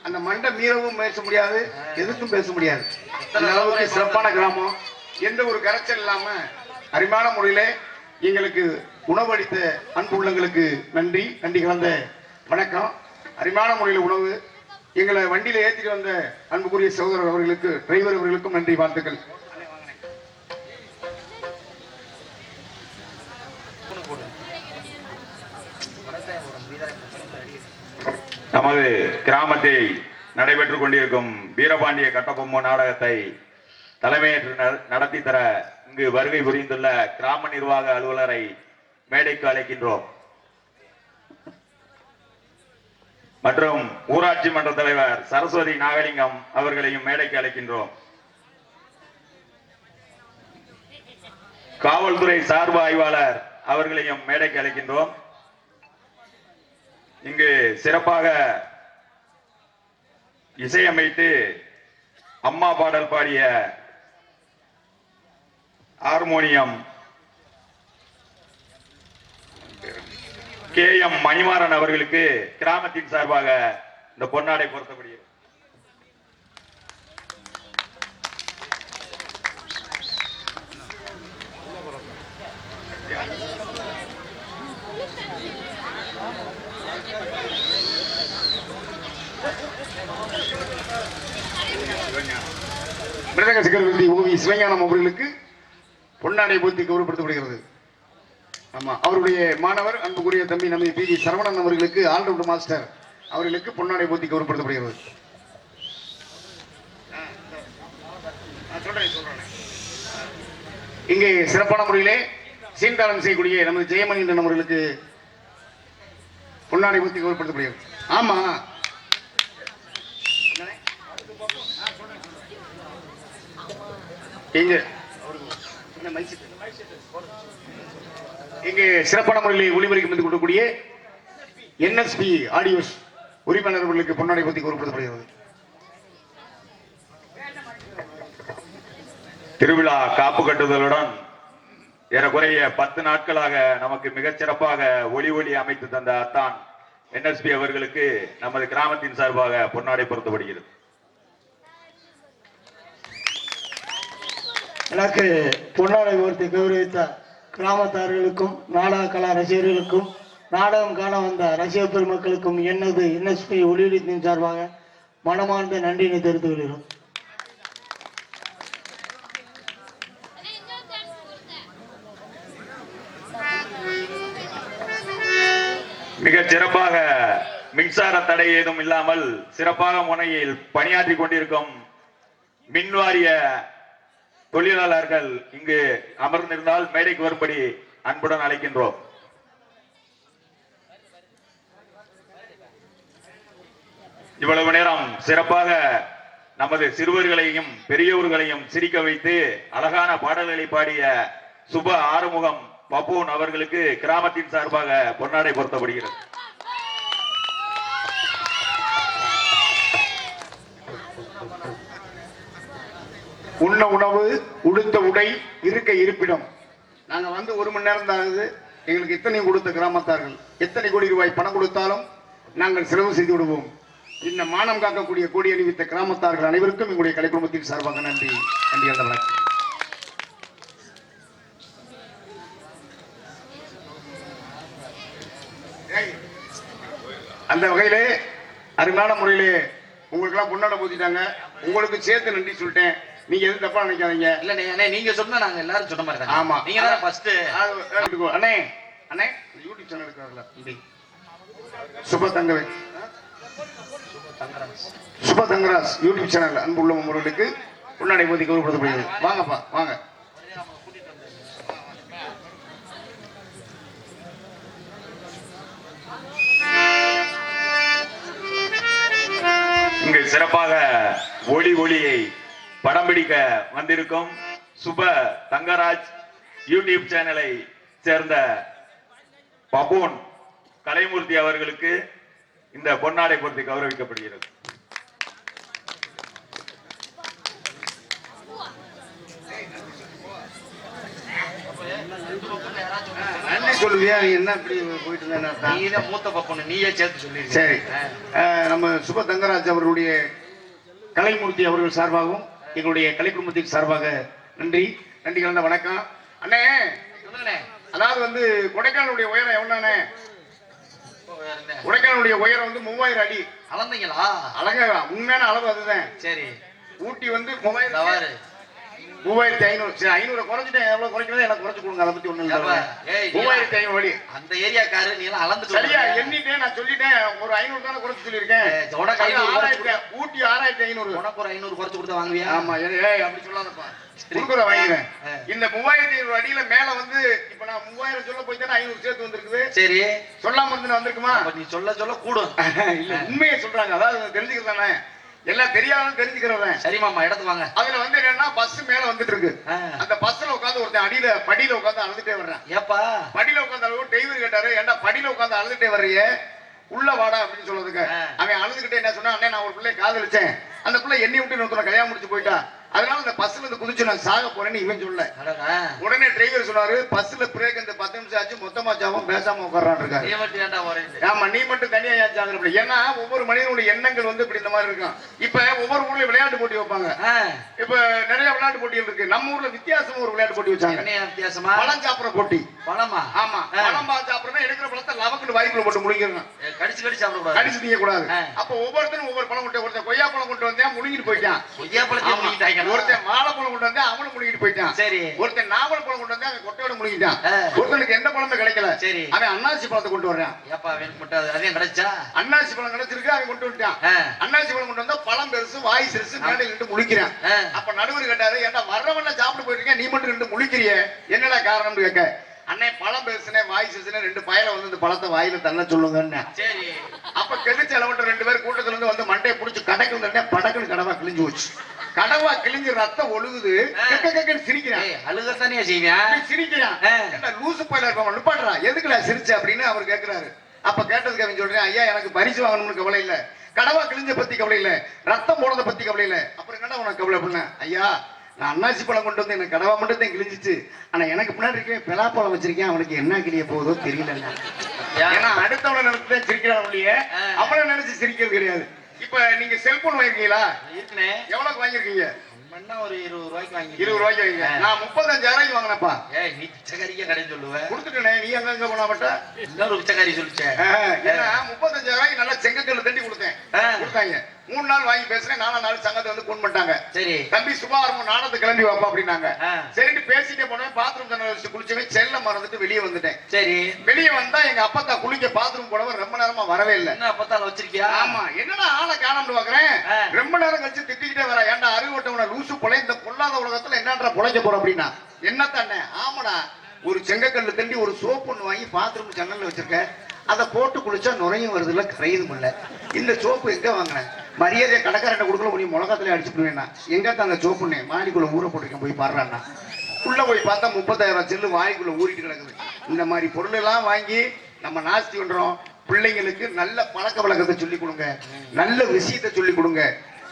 அந்த மண்டை மீறவும் பேச முடியாது எதிர்த்தும் பேச முடியாது. அந்த அளவுக்கு சிறப்பான கிராமம். எந்த ஒரு கரைச்சல் இல்லாம அருமையான முறையிலே எங்களுக்கு உணவளித்த அன்பு உள்ளங்களுக்கு நன்றி. நன்றி கலந்த வணக்கம். அருமையான முறையில் உணவு எங்களை வண்டியில ஏற்றிட்டு வந்த அன்புக்குரிய சகோதரர் அவர்களுக்கு டிரைவர் அவர்களுக்கும் நன்றி வாழ்த்துக்கள். நமது கிராமத்தில் நடைபெற்றுக் கொண்டிருக்கும் வீரபாண்டிய கட்டபொம்மன் நாடகத்தை தலைமையேற்று நடத்தி தர இங்கு வருகை புரிந்துள்ள கிராம நிர்வாக அலுவலரை மேடைக்கு அழைக்கின்றோம். மற்றும் ஊராட்சி மன்ற தலைவர் சரஸ்வதி நாகலிங்கம் அவர்களையும் மேடைக்கு அழைக்கின்றோம். காவல்துறை சார்பு ஆய்வாளர் அவர்களையும் மேடைக்கு அழைக்கின்றோம். இங்கு சிறப்பாக இசையமைத்து அம்மா பாடல் பாடிய ஹார்மோனியம் KM மணிமாறன் அவர்களுக்கு கிராமத்தின் சார்பாக இந்த பொன்னாடை பொருத்தப்படுகிறது. மிருதக சக்கரவர்த்தி ஓவி சிவஞானம் அவர்களுக்கு பொன்னாடை போர்த்தி கௌரவப்படுத்தப்படுகிறது. ஆமா, அவருடைய மாணவர் அன்புக்குரிய தம்பி நம்ம PV சரவணன் அவர்களுக்கு ஆல்ரவுண்டர் மாஸ்டர் அவர்களுக்கு பொன்னாடை போர்த்தி கௌரவப்படுத்தப்படுகிறது. இங்கே சிறப்பான முறையிலே சீர்தாளம் செய்யக்கூடிய நமது ஜெயமணியன் அவர்களுக்கு பொன்னாடை போர்த்தி கௌரவப்படுத்தப்படுகிறது. ஆமா, இங்கே சிறப்பான முறையில் ஒளிபரப்பு வந்து கொடுக்கக்கூடிய NSP ஆடியோஸ் உரிமையாளர்களுக்கு பொன்னாடை பற்றி கூறப்படுத்தப்படுகிறது. திருவிழா காப்பு கட்டுதலுடன் ஏறக்குறைய 10 நாட்களாக நமக்கு மிகச் சிறப்பாக ஒளி அமைத்து தந்த அத்தான் NSP அவர்களுக்கு நமது கிராமத்தின் சார்பாக பொன்னாடை பொருத்தப்படுகிறது. எனக்கு பொன்னாடை போர்த்தி கௌரவித்த கிராமத்தார்களுக்கும் நாடக கலா ரசிகர்களுக்கும் நாடகம் காண வந்த ரசிக பெருமக்களுக்கும் எனது NSP ஒளியொலித்தின் சார்பாக மனமார்ந்த நன்றியினை தெரிவித்துக் கொள்கிறோம். மிகச் சிறப்பாக மின்சார தடை ஏதும் இல்லாமல் சிறப்பாக முனையில் பணியாற்றி கொண்டிருக்கும் மின்வாரிய தொழிலாளர்கள் இங்கு அமர்ந்திருந்தால் மேடைக்கு வரும்படி அன்புடன் அழைக்கின்றோம். இவ்வளவு நேரம் சிறப்பாக நமது சிறுவர்களையும் பெரியவர்களையும் சிரிக்க வைத்து அழகான பாடல்களை பாடிய சுப ஆறுமுகம் பப்பூன் அவர்களுக்கு கிராமத்தின் சார்பாக பொன்னாடை பொருத்தப்படுகிறது. உண்ண உணவு, உடுத்த உடை, இருக்க இருப்பிடம். நாங்க வந்து 1 மணி நேரம் தான் ஆகுது. எங்களுக்கு எத்தனை கொடுத்த கிராமத்தார்கள் எத்தனை கோடி ரூபாய் பணம் கொடுத்தாலும் நாங்கள் செலவு செய்து விடுவோம். இந்த மானம் காக்கக்கூடிய கோடி அணிவித்த கிராமத்தார்கள் அனைவருக்கும் எங்களுடைய கலை குடும்பத்தின் சார்பாக நன்றி. நன்றி. அந்த வணக்கம். அந்த வகையிலே அருமையான முறையிலே உங்களுக்கெல்லாம் பொன்னாடை போத்திட்டாங்க. உங்களுக்கு சேர்த்து நன்றி சொல்லிட்டேன். நீங்க எதுவும் தப்பா நினைக்காதீங்க. இல்ல நீங்க சொன்னா நாங்க எல்லாரும் சொன்ன மாதிரி தான். ஆமா, நீங்க தான் ஃபர்ஸ்ட். அண்ணே அண்ணே யூடியூப் சேனல் இருக்காங்கல்ல, சுப தங்கராஜ் யூடியூப் சேனல் அன்புள்ள முறைகளுக்கு பொன்னாடை போத்தி கௌரவப்படுத்தப்படுகிறது. வாங்கப்பா வாங்க. இங்கு சிறப்பாக ஒளியை படம் பிடிக்க வந்திருக்கும் சுப தங்கராஜ் யூடியூப் சேனலை சேர்ந்த பபூன் கலைமூர்த்தி அவர்களுக்கு இந்த பொன்னாடை பொருத்தி கௌரவிக்கப்படுகிறது. நன்றி சொல்லுவியா? நீ என்ன இப்படி போயிட்டு இருந்த? நீதான் மூத்த பப்பன், நீயே சேர்த்து சொல்லி. சரி, நம்ம சுப தங்கராஜ் அவர்களுடைய கலைமூர்த்தி அவர்கள் சார்பாகவும் எங்களுடைய கலை குடும்பத்தின் சார்பாக நன்றி. நன்றி கலந்த வணக்கம். அண்ணே அதாவது வந்து கொடைக்கானலுடைய உயரம் எவ்வளவுண்ணே? கொடைக்கானலுடைய உயரம் வந்து 3000 அடி. அளந்தீங்களா? அழகா உண்மையான அளவு அதுதான். சரி, ஊட்டி வந்து 3500. சரி, 500 குறைஞ்சிட்டேன். எவ்வளவு குறைக்கிறது எனக்கு குறைச்சு கொடுங்க. அதை பத்தி ஒண்ணு இல்ல. 3500 அடி. அந்த ஏரியாக்காரு நீ எல்லாம் அளந்து சரியா எண்ணிட்டேன். நான் சொல்லிட்டேன் ஒரு 500 தானே குறைச்சு சொல்லியிருக்கேன். ஊட்டி 6500. உனக்கு ஒரு 500 குறைச்சு கொடுத்தா வாங்குவியா? ஆமா, அப்படி சொல்லாதப்பா. கொடுக்குற வாங்கிக்கிறேன். இந்த 3500 அடியில மேல வந்து இப்ப நான் 3000 சொல்ல போயிட்டேன். 500 சேர்த்து வந்திருக்குது. சரி, சொல்லாம இருந்து வந்திருக்குமா? நீ சொல்ல கூடும். இல்ல, உண்மையை சொல்றாங்க. அதாவது தெரிஞ்சுக்கிறதானே, எல்லாம் தெரியாதுன்னு தெரிஞ்சுக்கிறவன். சரி மாமா, இடத்துக்கு வாங்க. அதுல வந்து என்னன்னா பஸ் மேல வந்துட்டு இருக்கு. அந்த பஸ்ல உட்காந்து ஒருத்தன் படியில உட்காந்து அழுதுட்டே வர்றான். ஏப்பா படியில உட்காந்து அழுவு டிரைவர் கேட்டாரு, ஏன்டா படியில உட்காந்து அழுதுட்டே வர்றிய? உள்ள வாடா அப்படின்னு சொல்றதுக்கு அவன் அழுதுகிட்டே என்ன சொன்னா, அண்ணே நான் ஒரு பிள்ளை காதலிச்சேன், அந்த பிள்ளை என்னை விட்டு இன்னொருத்தர கல்யாணம் முடிச்சு போயிட்டா, அதனால இந்த பஸ்ல இருந்து குதிச்சு நான் சாக போறேன்னு இவன் சொல்ல. உடனே டிரைவர் சொன்னாரு, பஸ்ல பிரேக் இந்த 10 நிமிஷம் ஆச்சு, மொத்தமா சாவும் பேசாம உட்கார்றான் இருக்காரு. ஆமா, நீ மட்டும் தனியா ஏன் சாகுற? ஏன்னா ஒவ்வொரு மனிதனுடைய எண்ணங்கள் வந்து இப்படி இந்த மாதிரி இருக்கும். இப்ப ஒவ்வொரு ஊர்லயும் விளையாட்டு போட்டி வைப்பாங்க. இப்ப நிறைய விளையாட்டு போட்டிகள் இருக்கு. நம்ம ஊர்ல வித்தியாசமா ஒரு விளையாட்டு போட்டி வச்சாங்க. வித்தியாசமா பழம் சாப்பிடுற போட்டி. பழமா? ஆமா, பழம் சாப்பிடுறா எடுக்கிற பழத்தை லவக்குன்னு வாய்க்குள்ள போட்டு முழுங்கிடணும். கடிச்சு கடிச்சு சாப்பிடக்கூடாது, கடிச்சு திங்க கூடாது. அப்ப ஒவ்வொருத்தரும் ஒவ்வொரு பழம் கொண்டு, ஒருத்தன் கொய்யா பழம் கொண்டு வந்தேன் முழுங்கிட்டு போயிட்டான். கொய்யா பழத்தை முழுங்கிட்டாங்க. ஒருத்தன் வாழைப்பழம் கொண்டு வந்தேன் அவனும் முழுங்கிட்டு போயிட்டான். சரி. ஒருத்தன் நாவல் பழம் கொண்டு வந்தேன் அவன் கொட்டையோட முழுங்கிட்டான். ஒருத்தனுக்கு எந்த பழமே கிடைக்கல. சரி. அவன் அன்னாசி பழத்தை கொண்டு வர்றான். ஏப்பா அவனுக்கு மட்டும் அதே கிடைச்சா? அன்னாசி பழம் கிடைச்சிருக்கு, அவன் கொண்டு வந்துட்டான். அன்னாசி பழம் கொண்டு வந்தா பழம் பெருசு, வாய் சிறுசு, மேடையில் நின்று முழிக்கிறான். அப்ப நடுவர் கேட்டாரு, ஏன்டா வர்றவன சாப்பிட்டு போயிருக்கேன், நீ மட்டும் நின்று முழிக்கிறிய, என்னடா காரணம்னு கேட்க, அண்ணே பழம் பெருசுனே வாய் சிறுசுனே 2 பயல வந்து இந்த பழத்தை வாயில தள்ள சொல்லுங்க. சரி. அப்ப கெளிச்ச அளவட்ட 2 பேர் கூட்டத்துல இருந்து வந்து மண்டையை புடிச்சு கடக்கு வந்து படக்குன்னு கடவா கிழிஞ்சு போச்சு. கடவா கிழிஞ்சு ரத்தம் ஒழுகுது. சிரிக்கிறான். அழுகத்தானே செய்வேன். சிரிக்கிறான். என்ன லூசு பையலா இருப்பான், நிப்பாடுறா, எதுக்குடா சிரிச்ச அப்படின்னு அவர் கேட்கிறாரு. அப்ப கேட்டதுக்கு அவன் சொல்றேன், ஐயா எனக்கு பரிசு வாங்கணும்னு கவலை இல்ல, கடவா கிழிஞ்ச பத்தி கவலை இல்ல, ரத்தம் போனதை பத்தி கவலை இல்ல. அப்புறம் என்னடா உனக்கு கவலை அப்படின்னா, ஐயா நான் அன்னாசி பழம் கொண்டு வந்து எனக்கு கடவா மட்டும் தான் கிழிஞ்சிச்சு, ஆனா எனக்கு பின்னாடி இருக்கேன் பெலாப்பழம் வச்சிருக்கேன், அவனுக்கு என்ன கிளிய போதோ தெரியல. ஏன்னா அடுத்தவனை நினைச்சு தான் சிரிக்கிறான் இல்லையே, அவனை நினைச்சு சிரிக்கிறது கிடையாது. இப்ப நீங்க செல்போன் வாங்கிருக்கீங்களா? எவ்வளவுக்கு வாங்கிருக்கீங்க? ஒரு 20 ரூபாய்க்கு வாங்கி. 20 ரூபாய்க்கு வாங்க. நான் 35,000 வாங்கினப்பா. ஏய் நீ பிச்சைக்காரிக்கே கடைன்னு சொல்லுவேன். கொடுத்துட்டேனே, நீ எங்க போனா மட்டும் இன்னொரு பிச்சைக்காரி சொல்லிச்சேன். ஏன்னா 35,000 நல்லா செங்கக்கல்ல தண்டி கொடுத்தேன். கொடுத்தாங்க. 3 நாள் வாங்கி பேசுறேன். 4 நாள் சங்கத்தை வந்து போன் பண்ணிட்டாங்க. சரி தம்பி சுபாரம் நாடத்துக்கு கிளம்பி வாப்பா அப்படின்னாங்க. சரிட்டு பேசிட்டே போனேன். பாத்ரூம் ஜன்னல் வச்சு குளிச்சவன் செல்ல மறந்துட்டு வெளியே வந்துட்டேன். சரி வெளியே வந்தா எங்க அப்பத்தா குளிக்க பாத்ரூம் போனவன் ரொம்ப நேரமா வரவே இல்லை. என்ன அப்பத்தால வச்சிருக்கியா? ஆமா, என்னடா ஆளை காணாம பாக்குறேன். ரொம்ப நேரம் கழிச்சு திட்டிக்கிட்டே வர, ஏன்டா அறிவுட்டவன லூசு பொலை, இந்த பொல்லாத உலகத்துல என்னன்ற பொழைக்க போற அப்படின்னா, என்ன தானே? ஆமாடா, ஒரு செங்கக்கல்லு தண்டி ஒரு சோப்பு ஒண்ணு வாங்கி பாத்ரூம் ஜன்னல்ல வச்சிருக்க, அதை போட்டு குளிச்சா நுரையும் வருது இல்ல, கரையுதும் இல்ல. இந்த சோப்பு எங்க வாங்கினேன்? மரியாதையை கடைக்காரட்ட கொடுக்கல, உனி முளகத்துல அடிச்சுடுவேன்னா, எங்க தான் அந்த சோப்புன்னு மாடிக்குள்ள ஊற போட்டிருக்கேன், போய் பாடுறான்னா. உள்ள போய் பார்த்தா 30,000 செல்லு வாய்க்குள்ள ஊறிட்டு கிடக்குது. இந்த மாதிரி பொருள் எல்லாம் வாங்கி நம்ம நாஸ்தி பண்றோம். பிள்ளைங்களுக்கு நல்ல பழக்க வழக்கத்தை சொல்லிக் கொடுங்க, நல்ல விஷயத்தை சொல்லிக் கொடுங்க.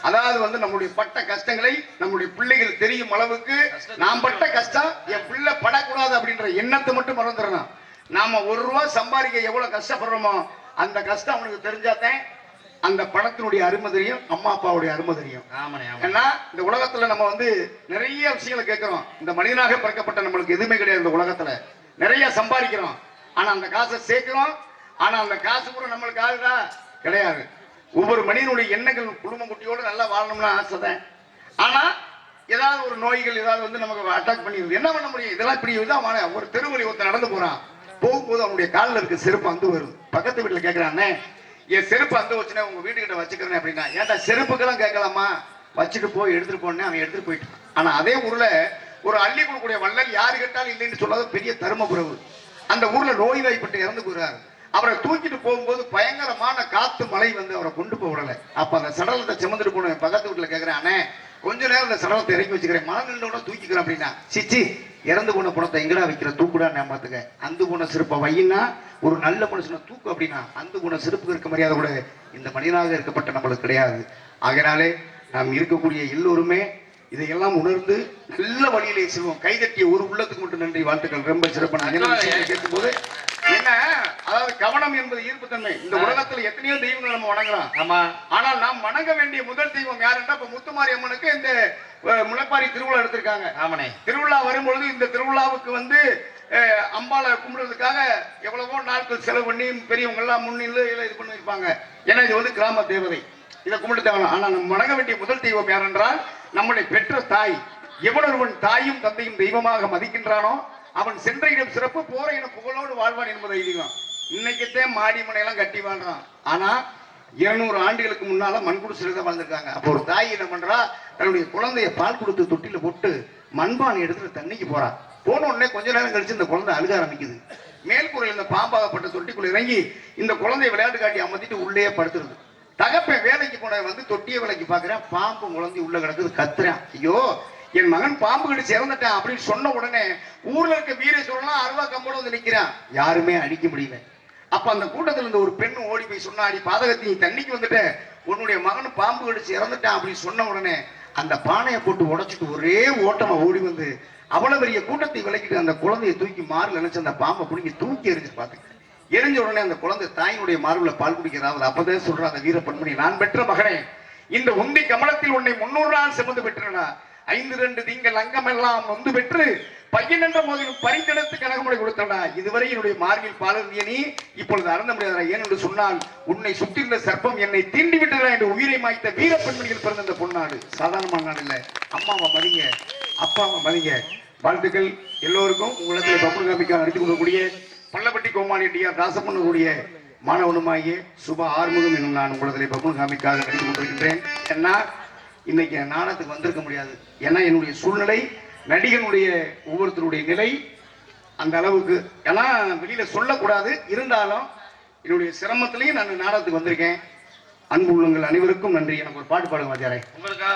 அதாவது வந்து நம்முடைய பட்ட கஷ்டங்களை நம்முடைய பிள்ளைகள் தெரியும் அளவுக்கு, நாம் பட்ட கஷ்டம் என் பிள்ளை படக்கூடாது அப்படின்ற எண்ணத்தை மட்டும் மறந்துடணும். நாம 1 ரூபா சம்பாதிக்க எவ்வளவு கஷ்டப்படுறோமோ அந்த கஷ்டம் அவனுக்கு தெரிஞ்சாதான் அந்த பணத்தினுடைய அருமை தெரியும், அம்மா அப்பாவுடைய அருமை தெரியும். ஏன்னா இந்த உலகத்துல நம்ம வந்து நிறைய விஷயங்களை கேட்கிறோம். இந்த மனிதனாக பிறக்கப்பட்ட நம்மளுக்கு எதுவுமே கிடையாது. இந்த உலகத்துல நிறைய சம்பாதிக்கிறோம், ஆனா அந்த காசை சேர்க்கிறோம், ஆனா அந்த காசு கூட நம்மளுக்கு ஆகுதா? கிடையாது. ஒவ்வொரு மனிதனுடைய எண்ணங்கள் குடும்ப குட்டியோடு நல்லா வாழணும்னு ஆசைதான். ஆனா ஏதாவது ஒரு நோய்கள் ஏதாவது வந்து நமக்கு அட்டாக் பண்ணிடுது, என்ன பண்ண முடியும்? இதெல்லாம் இப்படி தான். ஒரு தெருவழி ஒருத்தர் நடந்து போறான், போகும்போது அவனுடைய காலில் இருக்க செருப்பு அந்து வருது. பக்கத்து வீட்டுல கேட்கிறானே, என் செருப்பு அந்து வச்சுன்னா உங்க வீட்டுக்கிட்ட வச்சுக்கிறேன் அப்படின்னா, ஏன்டா செருப்புக்கெல்லாம் கேட்கலாமா, வச்சுட்டு போய் எடுத்துட்டு போனேன். அவன் எடுத்துட்டு போயிட்டான். ஆனா அதே ஊர்ல ஒரு அள்ளி கொடுக்கக்கூடிய வள்ளல் யாரு கேட்டாலும் இல்லைன்னு சொல்லாத பெரிய தருமபுரவு. அந்த ஊர்ல நோய் வாய்ப்பட்டு இறந்து போறாரு. அவரை தூக்கிட்டு போகும்போது பயங்கரமான காத்து மழை வந்து அவரை கொண்டு போக விடல. அப்ப அந்த சடலத்தை சுமந்துட்டு போன பக்கத்து வீட்டுல கேட்கிறேன், கொஞ்ச நேரம் இந்த சடலத்தை இறக்கி வச்சுக்கிறேன், மழை நின்றோட தூக்கிக்கிறேன் அப்படின்னா, சிச்சி இறந்து போன பணத்தை எங்கடா வைக்கிற, தூக்குடா நேமாத்துக்க. அந்து போன சிறப்பை வையினா ஒரு நல்ல மனுஷனை தூக்கு அப்படின்னா, அந்து போன சிறப்புக்கு இருக்க மரியாதை கூட இந்த மனிதனாக இருக்கப்பட்ட நம்மளுக்கு கிடையாது. ஆகையினாலே நாம் இருக்கக்கூடிய எல்லோருமே இதையெல்லாம் உணர்ந்து நல்ல வழியிலே செல்வோம். கைதட்டிய ஒரு உள்ளத்துக்கு மட்டும் நன்றி, வாழ்த்துக்கள். ரொம்ப சிறப்பான கேட்கும் போது என்ன, அதாவது கவனம் என்பது ஈர்ப்புத்தன்மை. இந்த உலகத்துல எத்தனையோ தெய்வங்கள் நம்ம வணங்கலாம். ஆமா, ஆனால் நாம் வணங்க வேண்டிய முதல் தெய்வம் யாருன்னா, இப்ப முத்துமாரி அம்மனுக்கு இந்த முளைப்பாரி திருவிழா எடுத்திருக்காங்க. ஆமனே, திருவிழா வரும்பொழுது இந்த திருவிழாவுக்கு வந்து அம்பாளை கும்பிடுறதுக்காக எவ்வளவோ நாட்கள் செலவு பண்ணி பெரியவங்க எல்லாம் முன்னிலை இது பண்ணி வைப்பாங்க. ஏன்னா இது வந்து கிராம தேவதை, இதை கும்பிட்டு தேவலாம். ஆனா நம்ம வணங்க வேண்டிய முதல் தெய்வம் யார் என்றால் நம்முடைய பெற்ற தாய். எவனொருவன் தாயும் தந்தையும் தெய்வமாக மதிக்கின்றானோ அவன் சென்ற இடம் சிறப்பு, போற இடம் புகழோடு வாழ்வான் என்பது ஐதீகம். இன்னைக்குத்தான் மாடி மனையெல்லாம் கட்டி வாழ்றான். ஆனா 200 ஆண்டுகளுக்கு முன்னால மண்குடிசையில தான் வாழ்ந்திருக்காங்க. அப்போ ஒரு தாய் என்ன பண்றா, தன்னுடைய குழந்தைய பால் கொடுத்து தொட்டில போட்டு மண்பானை எடுத்துட்டு தண்ணிக்கு போறா. போன உடனே கொஞ்ச நேரம் கழிச்சு இந்த குழந்தை அழுக ஆரம்பிக்குது. மேல்கூரையில் இந்த பாம்பாகப்பட்ட தொட்டிக்குள்ள இறங்கி இந்த குழந்தைய விளையாட்டு காட்டி அமர்த்திட்டு உள்ளே படுத்துருது. தகப்பன் வேலைக்கு போன வந்து தொட்டிய வேலைக்கு பாக்குறேன், பாம்பு குழந்தை உள்ள கிடக்குது. கத்துறேன், ஐயோ என் மகன் பாம்பு கடிச்சு இறந்துட்டான் அப்படின்னு சொன்ன உடனே ஊர்ல இருக்க வீரேஸ்வரன் அருவா கம்போட வந்து நிக்கிறான். யாருமே அடிக்க முடியல. அப்ப அந்த கூட்டத்துல இருந்த ஒரு பெண் ஓடி போய் சொன்னாடி, பாதகத்தி நீ தண்ணிக்கு வந்துட்ட, உன்னுடைய மகன் பாம்பு கடிச்சு இறந்துட்டான் அப்படின்னு சொன்ன உடனே அந்த பானையை போட்டு உடைச்சிட்டு ஒரே ஓட்டமா ஓடி வந்து அவ்வளவு பெரிய கூட்டத்தை விளக்கிட்டு அந்த குழந்தையை தூக்கி மார்ல நினைச்சு அந்த பாம்பை பிடிங்கி தூக்கி எரிஞ்சு பார்த்துக்க. எரிஞ்ச உடனே அந்த குழந்தை தாயினுடைய மார்புல பால் குடிக்கிறாள். அப்பதான் சொல்ற அந்த வீரப்பன்மணி, நான் பெற்ற மகனே, இந்த உந்தி கமலத்தில் உன்னை 300 நாள் சுமந்து பெற்றனா, 5 திங்கள் அங்கமெல்லாம் நொந்து பெற்று பையன் என்ற போதிலும் பரிந்தெடுத்து கனகமுறை கொடுத்தடா. இதுவரை என்னுடைய மார்பில் பாலர்ந்திய நீ இப்பொழுது அறந்த முடியாதா? ஏன் என்று சொன்னால் உன்னை சுற்றிருந்த சர்ப்பம் என்னை தீண்டி விட்டதா என்று உயிரை மாய்த்த வீரப்பெண்மணிகள் பிறந்த இந்த பொன்னாடு சாதாரணமான நாடு இல்ல. அம்மாவை மதிங்க, அப்பாவை மதிங்க. வாழ்த்துக்கள் எல்லோருக்கும். உங்களிடத்தில் பப்புள் காமிக்காக நடித்துக் கொள்ளக்கூடிய பள்ளப்பட்டி கோமாளி டிஆர் ராசப்பண்ணக்கூடிய மாணவனுமாகிய சுப ஆறுமுகம் என்னும் நான் உங்களிடத்தில் பப்புள் காமிக்காக நடித்துக் கொண்டிருக்கின்றேன். ஏன்னா இன்னைக்கு நாடகத்துக்கு வந்திருக்க முடியாது. ஏன்னா என்னுடைய சூழ்நிலை, நடிகனுடைய ஒவ்வொருத்தருடைய நிலை அந்த அளவுக்கு எல்லாம் வெளியில சொல்லக்கூடாது. இருந்தாலும் என்னுடைய சிரமத்திலையும் நான் நாடகத்துக்கு வந்திருக்கேன். அன்பு உள்ளங்கள் அனைவருக்கும் நன்றி. எனக்கு ஒரு பாட்டு பாடுங்க வாத்தியாரே. உங்களுக்கா?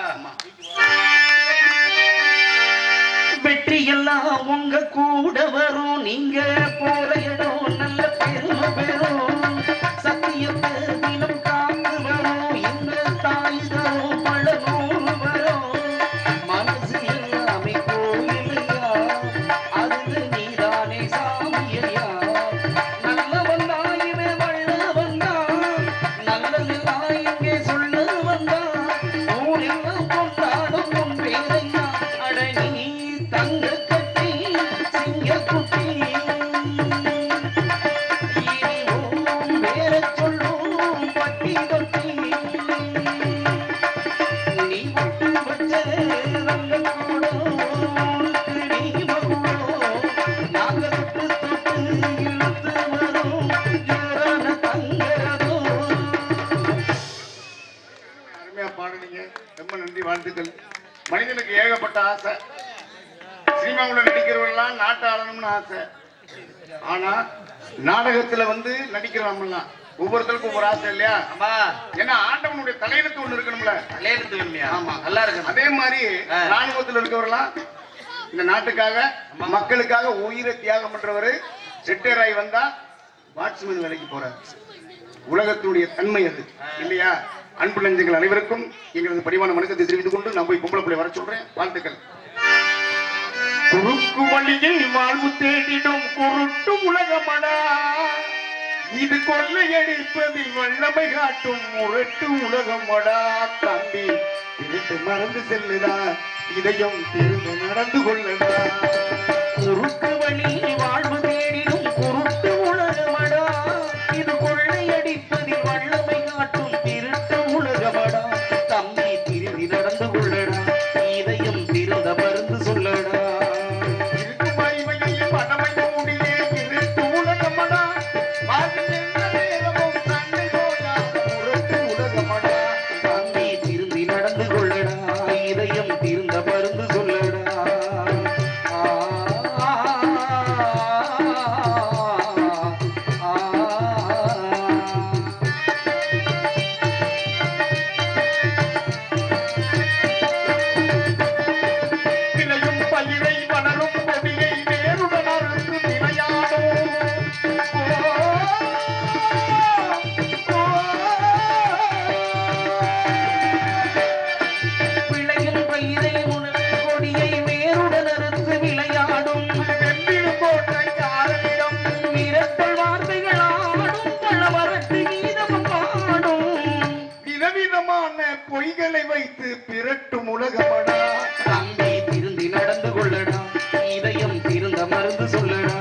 வெற்றி எல்லாம் உங்க கூட வரும், நீங்க போற இடம் நல்ல பெருமை பெறும். சத்தியத்தை தினம் காத்து வரும், எங்க தாய் தரும் பழநூறு வரும். மனசு எல்லாமே கோயிலையா, அது நீதானே சாமியா. நல்லவன் தான் இவன் வல்லவன் தான், நல்லதெல்லாம் இங்கே சொல்ல வந்தான். ஊரெல்லாம் கொண்டாடும் உன் பேரையா, அட நீ தங்க கட்டி சிங்க குட்டி. இனிவும் வேற சொல்லும் பட்டி தொட்டி. நீ விட்டு வச்ச ரங்க கூடம் உனக்கு நீ மகுடம். நாங்க தொட்டு தொட்டு இழுத்து வரும் ஜோரான தங்கரதும். அருமையா பாடுனீங்க, ரொம்ப நன்றி, வாழ்த்துக்கள். மனிதனுக்கு ஏகப்பட்ட ஆசை. சினிமாவுல நடிக்கிறவங்கலாம் நாட்டை ஆளணும்னு ஆசை. ஆனா நாடகத்துல நடிக்கிறவங்கலாம் ஒவ்வொருத்தருக்கும் ஒவ்வொரு ஆசை இல்லையா? அம்மா, ஏன்னா ஆண்டவனுடைய தலையெழுத்து ஒண்ணு இருக்கணும்ல. தலையெழுத்து வேணுமையா? ஆமா, நல்லா இருக்கு. அதே மாதிரி ராணுவத்தில் இருக்கவரெல்லாம் இந்த நாட்டுக்காக மக்களுக்காக உயிரை தியாகம் பண்றவரு ரிட்டையர் ஆகி வந்தா வாட்ச்மேன் வேலைக்கு போறாரு. உலகத்துடைய தன்மை அது இல்லையா? அன்பு நெஞ்சங்கள் அனைவருக்கும் எங்களது பரிவான வணக்கத்தை தெரிவித்துக் கொண்டு நான் போய் பொம்பளை பிள்ளை வர சொல்றேன். வாழ்த்துக்கள். குறுக்கு வழியில் வாழ்வு தேடிடும் குருட்டு உலகமடா, இது கொள்ளையடிப்பதில் வல்லமை காட்டும் முரட்டு உலகமடா. தம்பி திருட்டு மறந்து செல்லுதா, இதையும் திரும்ப நடந்து கொள்ளடா. குறுக்கு வழி வாழ்வு தேடிடும் குருட்டு உலகமடா, இது கொள்ளையடிப்பதில் வல்லமை காட்டும் திருட்டு உலகமடா. தம்பி திரும்பி நடந்து கொள்ளடா, இதையும் திருந்த மருந்து சொல்லடா. இருக்கு மகிமையையும் மனமையும் முடியே இருட்டு உலகமடா, வாக்கில் எந்த நேரமும் சண்டை போடாத முரட்டு உலகமடா. தம்பி திரும்பி நடந்து கொள்ளடா, இதையும் திருந்த மருந்து சொல்லடா. விளையும் பயிரை வளரும் கொடியை வேருடன் அறுத்து விளையாடும். விளையும் பயிரை உணவு கொடியை வேருடன் அறுத்து விளையாடும். வெம்பிடும் கோட்டை யாரிடம் வீரத்தல் வார்த்தைகள் ஆடும், பழவரட்டு கீதமும் பாடும். விதவிதமான பொய்களை வைத்து பிரட்டும் உலகமடா. தம்பி திருந்தி நடந்து கொள்ளடா, இதயம் திருந்த மருந்து சொல்லடா.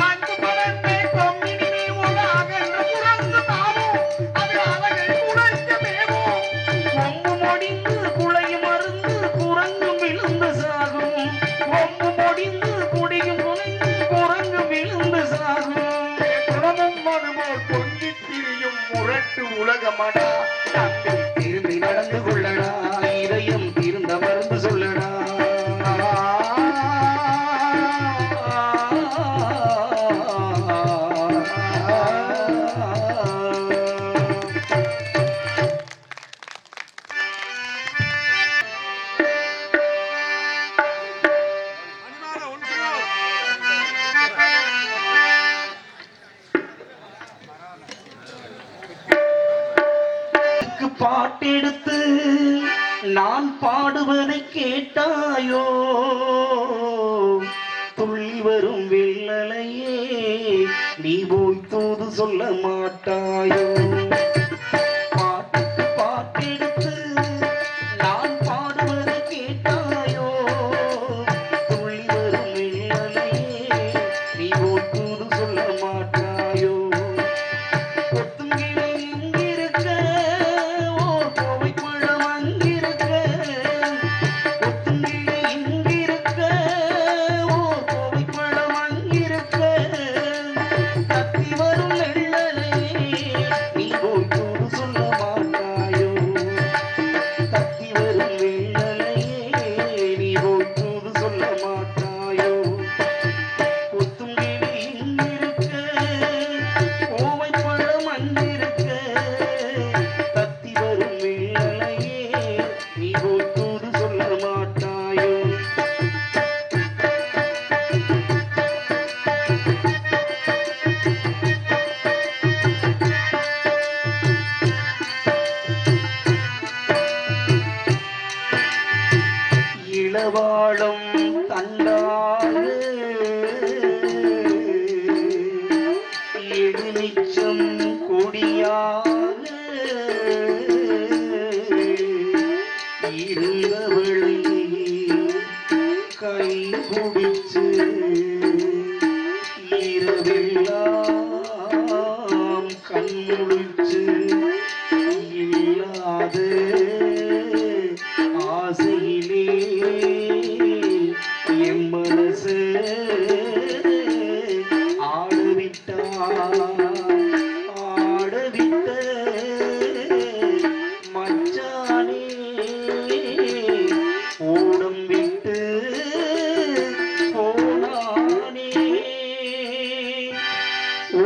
அன்பு பலர்ந்தே கொம்பினி நீ உலக என்று புறந்து தாவும், அது அழகை உழைக்க மேவும். கொம்பு மொடிந்து குழையும் மருந்து குரங்கும் விழுந்து சாகும். கொம்பு மொடிந்து குடியும் குலைந்து குரங்கு விழுந்து சாகும். குணமும் மனுமோர் பொங்கித் திரியும் முரட்டு உலகமடா. தம்பி திரும்பி நடந்து கொள்ளடா, இதயம் திருந்த மருந்து சொல்லடா. துள்ளி வரும் வெள்ளலையே நீ போய் தூது சொல்ல மாட்டாயோ பாட்டுக்கு பாட்டெடுத்து நான் பாடுவது கேட்டாயோ துள்ளி வரும் வெள்ளலையே நீ போய் தூது சொல்ல மாட்டாயோ கொத்துங்கிளி இங்கிருக்க ஓர் கோவை பழம் அங்கிருக்க கொத்துங்கிளி இங்கிருக்க ஓர் கோவை பழம் அங்கிருக்க தத்தி வரும் வெள்ளலையே நீ போய் தூது சொல்ல மாட்டாயோ தத்தி வரும் வெள்ளலையே நீ போய் தூது சொல்ல மாட்டாயோ கொத்துங்கிளி இங்கிருக்க கோவை பழம் அங்கிருக்க தத்தி வரும் வெள்ளலையே நீ போய் தூது சொல்ல மாட்டாயோ இளவாழம் தண்டாக எழிலிச்சம் கொடியாக இருந்தவளை கை பிடிச்சு இரவெல்லாம் கண்முழிச்சு இல்லாத ஆசையிலே என் மனசு ஆடவிட்ட மச்சானே ஓடம் விட்டு போனானே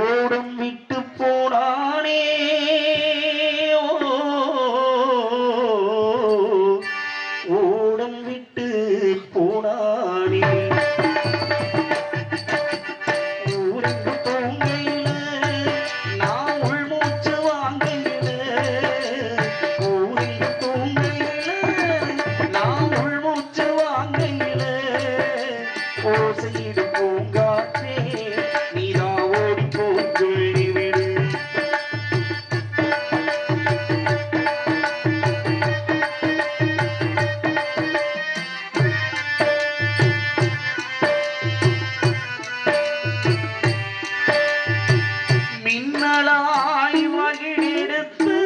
ஓடம் விட்டு போனானே ஓடம் விட்டு போனானே ஊருக்கு போங்கையில நான் உள்மூச்சு வாங்கையில ஊருக்கு போங்கையில நான் உள்மூச்சு வாங்கையில ஓசையிடு பூங்காற்றே நீதான் ஓடி போய் சொல்லிவிடு மின்னலாய் மகிழெடுத்து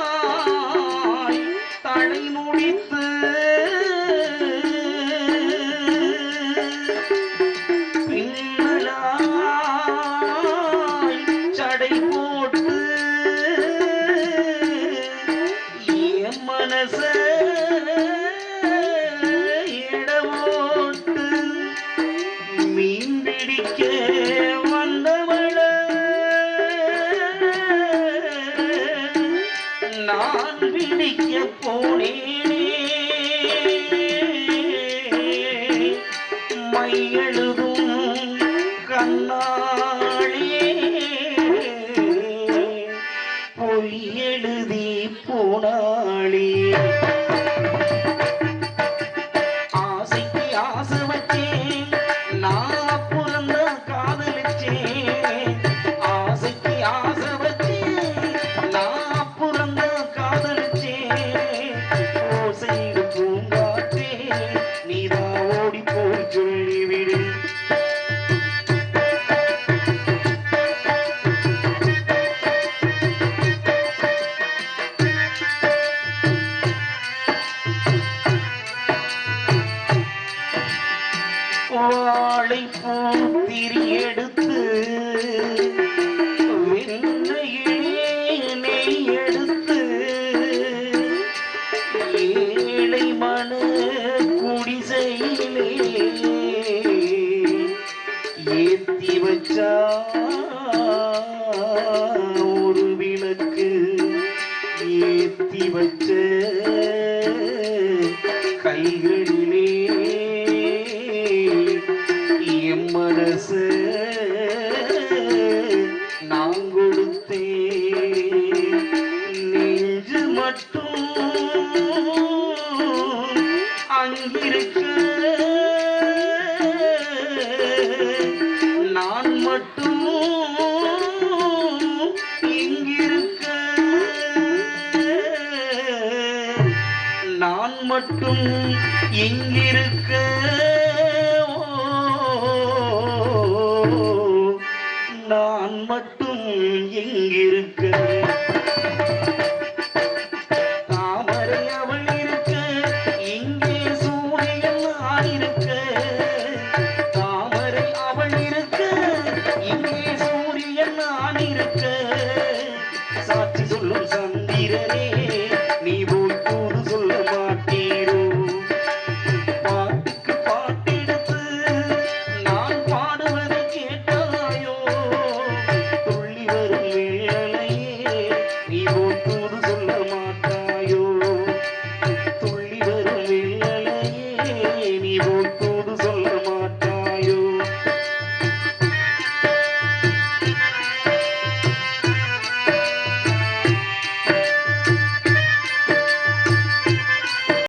மேகமாய் தலை முடித்து பின்னலாய் சடை போட்டு என் மனச இடமோட்டு மீன் பிடிக்க வந்தவள நான் பிடிக்க போனேனே மையெழுதும் கண்ணாளே பொய் எழுதி போனாளே ஆசைக்கு ஆசை வச்சேன் நான் புறந்த காதலிச்சேன் ஆசைக்கு ஆசை வச்சேன் நான் புறந்த காதலிச்சேன் ஓசையிடு பூங்காற்றே நீதான் ஓடி போய் சொல்லிவிடு வாழைப்பூ திரி எடுத்து வெண்ணையிலே நெய் எடுத்து ஏழை மன குடிசையிலே ஏத்தி வச்சா ஒரு விளக்கு ஏத்தி வச்ச கைகளிலே என் மனசு நான் கொடுத்தேன் நெஞ்சு மட்டும் மட்டும் இங்கிருக்க